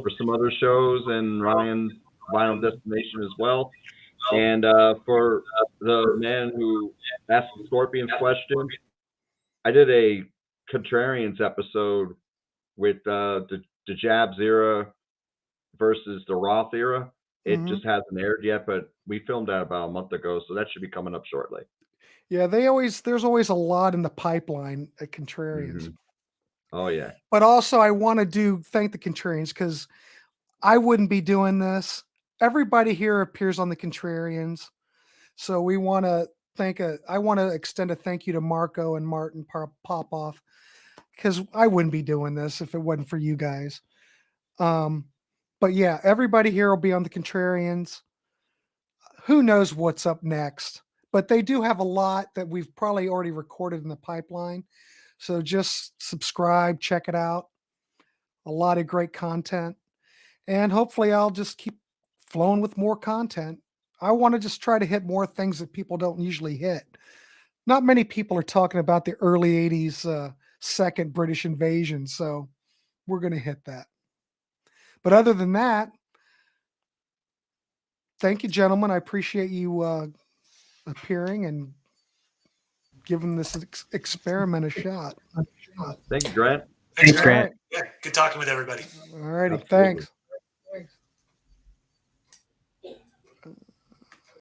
C: for some other shows and Ryan's Vinyl Destination as well. And for the man who asked the Scorpions question, I did a Contrarians episode with the Jabs era versus the Roth era. It just hasn't aired yet, but we filmed that about a month ago, so that should be coming up shortly.
A: Yeah, there's always a lot in the pipeline at Contrarians.
C: Oh yeah.
A: But also I want to thank the Contrarians, because I wouldn't be doing this. Everybody here appears on the Contrarians. So we want to I want to extend a thank you to Marco and Martin Popoff, because I wouldn't be doing this if it wasn't for you guys. But yeah, everybody here will be on the Contrarians. Who knows what's up next? But they do have a lot that we've probably already recorded in the pipeline. So just subscribe, check it out. A lot of great content. And hopefully I'll just keep flowing with more content. I want to just try to hit more things that people don't usually hit. Not many people are talking about the early 80s second British invasion. So we're going to hit that. But other than that, thank you, gentlemen. I appreciate you appearing and giving this experiment a shot.
C: Thank you, Grant.
B: Thanks,
D: Grant.
B: Yeah, good talking with everybody.
A: All righty.
C: Absolutely.
A: Thanks.